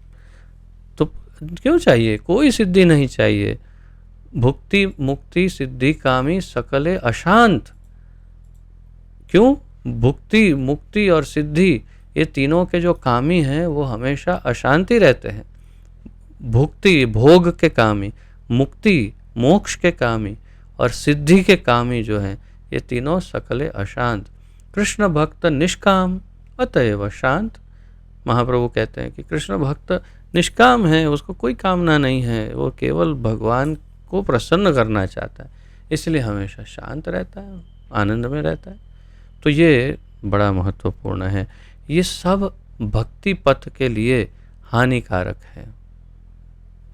A: तो क्यों चाहिए? कोई सिद्धि नहीं चाहिए। भुक्ति मुक्ति सिद्धि कामी सकले अशांत। क्यों? भुक्ति मुक्ति और सिद्धि, ये तीनों के जो कामी हैं वो हमेशा अशांति रहते हैं। भुक्ति भोग के कामी, मुक्ति मोक्ष के कामी और सिद्धि के कामी जो हैं, ये तीनों सकले अशांत। कृष्ण भक्त निष्काम अतएव शांत। महाप्रभु कहते हैं कि कृष्ण भक्त निष्काम है, उसको कोई कामना नहीं है, वो केवल भगवान को प्रसन्न करना चाहता है, इसलिए हमेशा शांत रहता है, आनंद में रहता है। तो ये बड़ा महत्वपूर्ण है। ये सब भक्ति पथ के लिए हानिकारक है,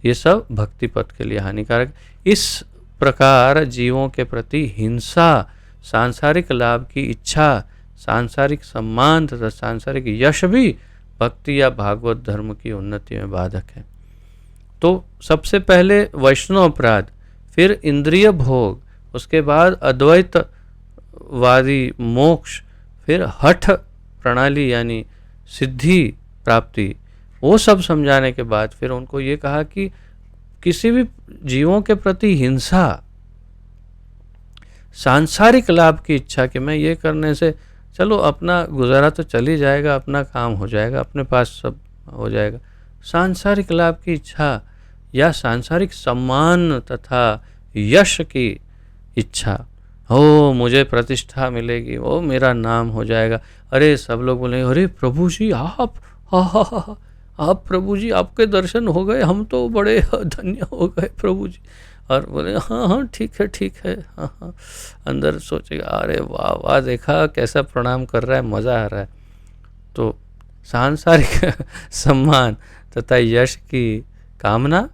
A: ये सब भक्ति पथ के लिए हानिकारक। इस प्रकार जीवों के प्रति हिंसा, सांसारिक लाभ की इच्छा, सांसारिक सम्मान तथा सांसारिक यश भी भक्ति या भागवत धर्म की उन्नति में बाधक है। तो सबसे पहले वैष्णव अपराध, फिर इंद्रिय भोग, उसके बाद अद्वैतवादी मोक्ष, फिर हठ प्रणाली यानी सिद्धि प्राप्ति, वो सब समझाने के बाद फिर उनको ये कहा कि किसी भी जीवों के प्रति हिंसा, सांसारिक लाभ की इच्छा कि मैं ये करने से चलो अपना गुजारा तो चल ही जाएगा, अपना काम हो जाएगा, अपने पास सब हो जाएगा, सांसारिक लाभ की इच्छा या सांसारिक सम्मान तथा यश की इच्छा, हो मुझे प्रतिष्ठा मिलेगी, वो मेरा नाम हो जाएगा, अरे सब लोग बोले अरे प्रभु जी आप, हा आप प्रभु जी आपके दर्शन हो गए, हम तो बड़े धन्य हो गए प्रभु जी। और बोले हाँ हाँ ठीक है, हाँ हाँ, अंदर सोचेगा अरे वाह वाह, देखा कैसा प्रणाम कर रहा है, मज़ा आ रहा है। तो सांसारिक सम्मान तथा यश की कामना,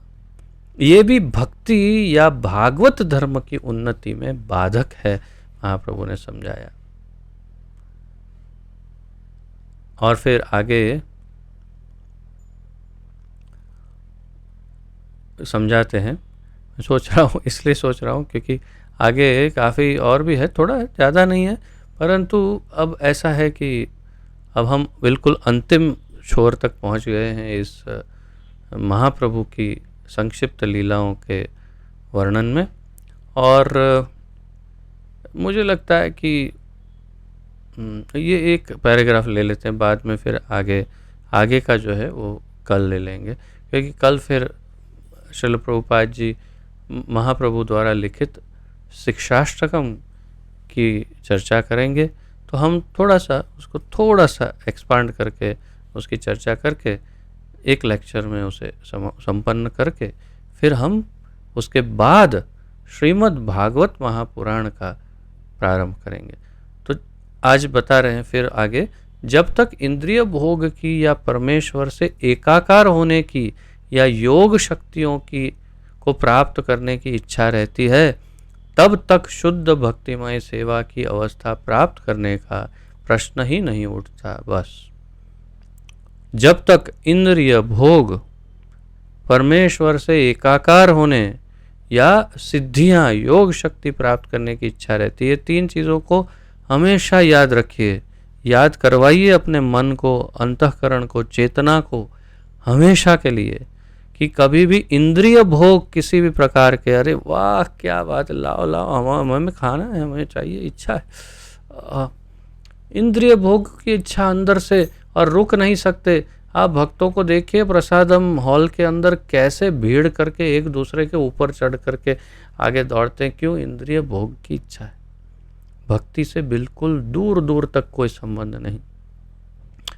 A: ये भी भक्ति या भागवत धर्म की उन्नति में बाधक है, महाप्रभु ने समझाया। और फिर आगे समझाते हैं, सोच रहा हूँ, इसलिए सोच रहा हूँ क्योंकि आगे काफ़ी और भी है, थोड़ा ज़्यादा नहीं है, परंतु अब ऐसा है कि अब हम बिल्कुल अंतिम छोर तक पहुँच गए हैं इस महाप्रभु की संक्षिप्त लीलाओं के वर्णन में। और मुझे लगता है कि ये एक पैराग्राफ ले लेते हैं, बाद में फिर आगे का जो है वो कल ले लेंगे, क्योंकि कल फिर श्रील प्रभुपाद जी महाप्रभु द्वारा लिखित शिक्षाष्टकम की चर्चा करेंगे। तो हम थोड़ा सा एक्सपांड करके उसकी चर्चा करके एक लेक्चर में उसे संपन्न करके फिर हम उसके बाद श्रीमद् भागवत महापुराण का प्रारंभ करेंगे। तो आज बता रहे हैं फिर आगे, जब तक इंद्रिय भोग की या परमेश्वर से एकाकार होने की या योग शक्तियों की को प्राप्त करने की इच्छा रहती है, तब तक शुद्ध भक्तिमय सेवा की अवस्था प्राप्त करने का प्रश्न ही नहीं उठता। बस जब तक इंद्रिय भोग, परमेश्वर से एकाकार होने या सिद्धियां, योग शक्ति प्राप्त करने की इच्छा रहती है, तीन चीज़ों को हमेशा याद रखिए, याद करवाइए अपने मन को, अंतःकरण को, चेतना को, हमेशा के लिए, कि कभी भी इंद्रिय भोग किसी भी प्रकार के, अरे वाह क्या बात, लाओ हमें खाना है, हमें चाहिए, इच्छा है, इंद्रिय भोग की इच्छा अंदर से और रुक नहीं सकते। आप भक्तों को देखिए प्रसादम हॉल के अंदर कैसे भीड़ करके एक दूसरे के ऊपर चढ़ करके आगे दौड़ते हैं, क्यों? इंद्रिय भोग की इच्छा है। भक्ति से बिल्कुल दूर दूर तक कोई संबंध नहीं।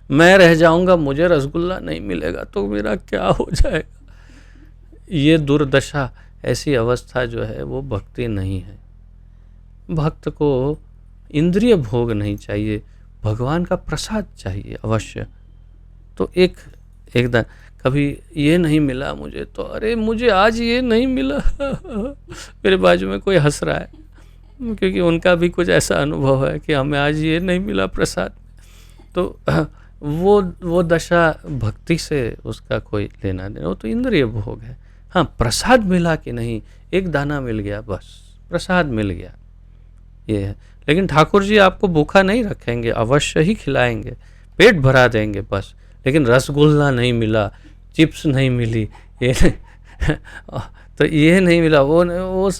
A: मैं रह जाऊंगा, मुझे रसगुल्ला नहीं मिलेगा तो मेरा क्या हो जाएगा, ये दुर्दशा, ऐसी अवस्था जो है वो भक्ति नहीं है। भक्त को इंद्रिय भोग नहीं चाहिए, भगवान का प्रसाद चाहिए अवश्य। तो एकदम कभी ये नहीं मिला मुझे तो अरे मुझे आज ये नहीं मिला मेरे बाजू में कोई हंस रहा है, क्योंकि उनका भी कुछ ऐसा अनुभव है कि हमें आज ये नहीं मिला प्रसाद। तो वो दशा भक्ति से उसका कोई लेना देना, वो तो इंद्रिय भोग है। हाँ, प्रसाद मिला कि नहीं, एक दाना मिल गया बस, प्रसाद मिल गया, ये है। लेकिन ठाकुर जी आपको भूखा नहीं रखेंगे, अवश्य ही खिलाएंगे, पेट भरा देंगे बस। लेकिन रसगुल्ला नहीं मिला, चिप्स नहीं मिली, ये तो ये नहीं मिला, वो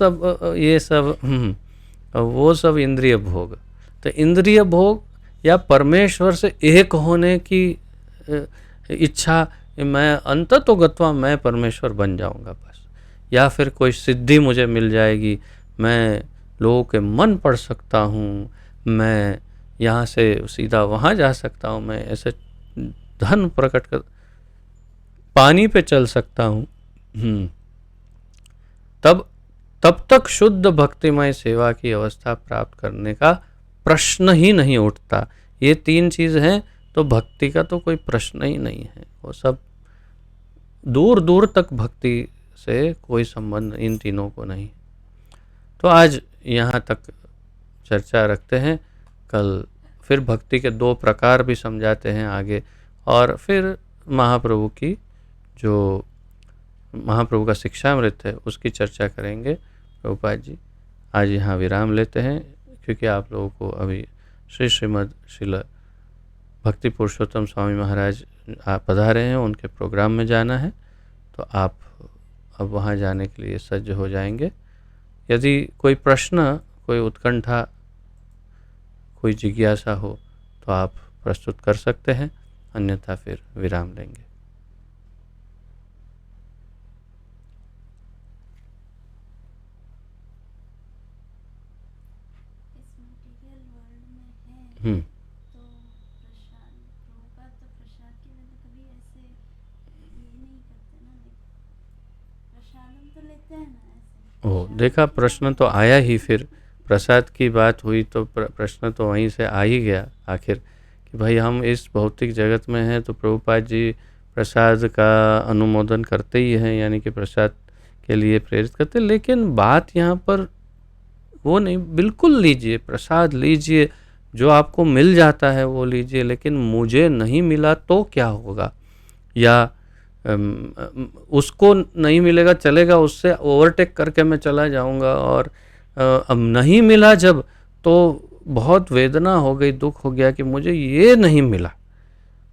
A: सब इंद्रिय भोग। तो इंद्रिय भोग या परमेश्वर से एक होने की इच्छा, मैं अंततोगत्वा मैं परमेश्वर बन जाऊंगा बस, या फिर कोई सिद्धि मुझे मिल जाएगी, मैं लोगों के मन पढ़ सकता हूँ, मैं यहाँ से सीधा वहाँ जा सकता हूँ, मैं ऐसे धन प्रकट कर, पानी पे चल सकता हूँ, तब तब तक शुद्ध भक्तिमय सेवा की अवस्था प्राप्त करने का प्रश्न ही नहीं उठता। ये 3 चीज़ हैं तो भक्ति का तो कोई प्रश्न ही नहीं है। वो सब दूर दूर तक भक्ति से कोई संबंध इन तीनों को नहीं। तो आज यहाँ तक चर्चा रखते हैं। कल फिर भक्ति के 2 प्रकार भी समझाते हैं आगे, और फिर महाप्रभु की जो महाप्रभु का शिक्षामृत है उसकी चर्चा करेंगे प्रभुपाद जी। आज यहाँ विराम लेते हैं, क्योंकि आप लोगों को अभी श्रील भक्ति पुरुषोत्तम स्वामी महाराज आप पधारे हैं, उनके प्रोग्राम में जाना है, तो आप अब वहाँ जाने के लिए सज्ज हो जाएंगे। यदि कोई प्रश्न, कोई उत्कंठा, कोई जिज्ञासा हो तो आप प्रस्तुत कर सकते हैं, अन्यथा फिर विराम लेंगे।
B: तो प्रसाद प्रभुपाद तो प्रसाद के लिए तो कभी ऐसे ये नहीं करते ना, प्रसाद हम तो लेते हैं ना ऐसे।
A: देखा, प्रश्न तो आया ही, फिर प्रसाद की बात हुई तो प्रश्न तो वहीं से आ ही गया आखिर, कि भाई हम इस भौतिक जगत में हैं तो प्रभुपाद जी प्रसाद का अनुमोदन करते ही हैं, यानी कि प्रसाद के लिए प्रेरित करते। लेकिन बात यहाँ पर वो नहीं, बिल्कुल लीजिए, प्रसाद लीजिए, जो आपको मिल जाता है वो लीजिए, लेकिन मुझे नहीं मिला तो क्या होगा, या उसको नहीं मिलेगा चलेगा, उससे ओवरटेक करके मैं चला जाऊंगा, और अब नहीं मिला जब, तो बहुत वेदना हो गई, दुख हो गया कि मुझे ये नहीं मिला,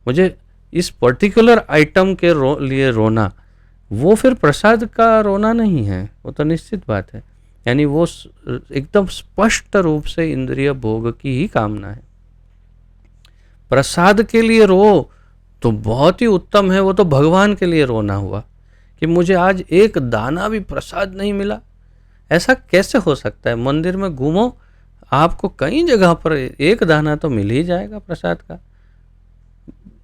A: मुझे इस पर्टिकुलर आइटम के लिए रोना, वो फिर प्रसाद का रोना नहीं है, वो तो निश्चित बात है। यानी वो एकदम स्पष्ट रूप से इंद्रिय भोग की ही कामना है। प्रसाद के लिए रो तो बहुत ही उत्तम है, वो तो भगवान के लिए रोना हुआ कि मुझे आज एक दाना भी प्रसाद नहीं मिला। ऐसा कैसे हो सकता है? मंदिर में घूमो, आपको कई जगह पर एक दाना तो मिल ही जाएगा प्रसाद का।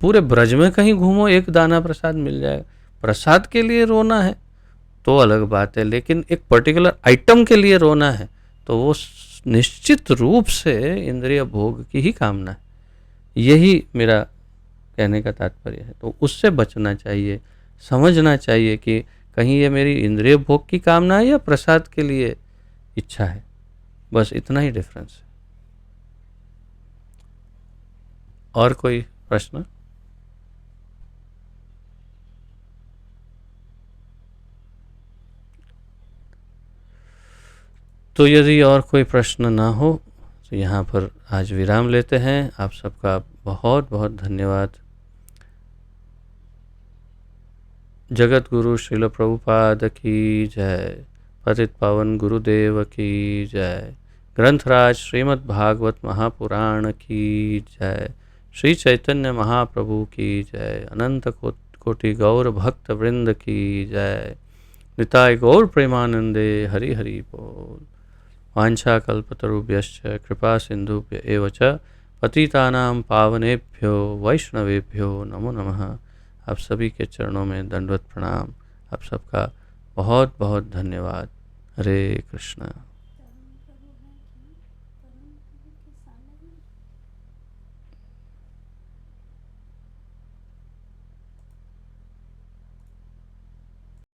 A: पूरे ब्रज में कहीं घूमो, एक दाना प्रसाद मिल जाएगा। प्रसाद के लिए रोना है तो अलग बात है, लेकिन एक पर्टिकुलर आइटम के लिए रोना है तो वो निश्चित रूप से इंद्रिय भोग की ही कामना है। यही मेरा कहने का तात्पर्य है। तो उससे बचना चाहिए, समझना चाहिए कि कहीं ये मेरी इंद्रिय भोग की कामना है या प्रसाद के लिए इच्छा है, बस इतना ही डिफरेंस है। और कोई प्रश्न? तो यदि और कोई प्रश्न ना हो तो यहाँ पर आज विराम लेते हैं। आप सबका बहुत बहुत धन्यवाद। जगत गुरु श्रील प्रभुपाद की जय। पतित पावन गुरुदेव की जय। ग्रंथराज श्रीमद् भागवत महापुराण की जय। श्री चैतन्य महाप्रभु की जय। अनंत कोटि गौर भक्त वृंद की जय। निताय गौर प्रेमानंदे हरि हरि बोल। वाञ्छाकल्पतरुभ्यश्च कृपा सिन्धुभ्य एव च पतितानां पावनेभ्यो वैष्णवेभ्यो नमो नमः। आप सभी के चरणों में दंडवत प्रणाम। आप सबका बहुत बहुत धन्यवाद। हरे कृष्णा।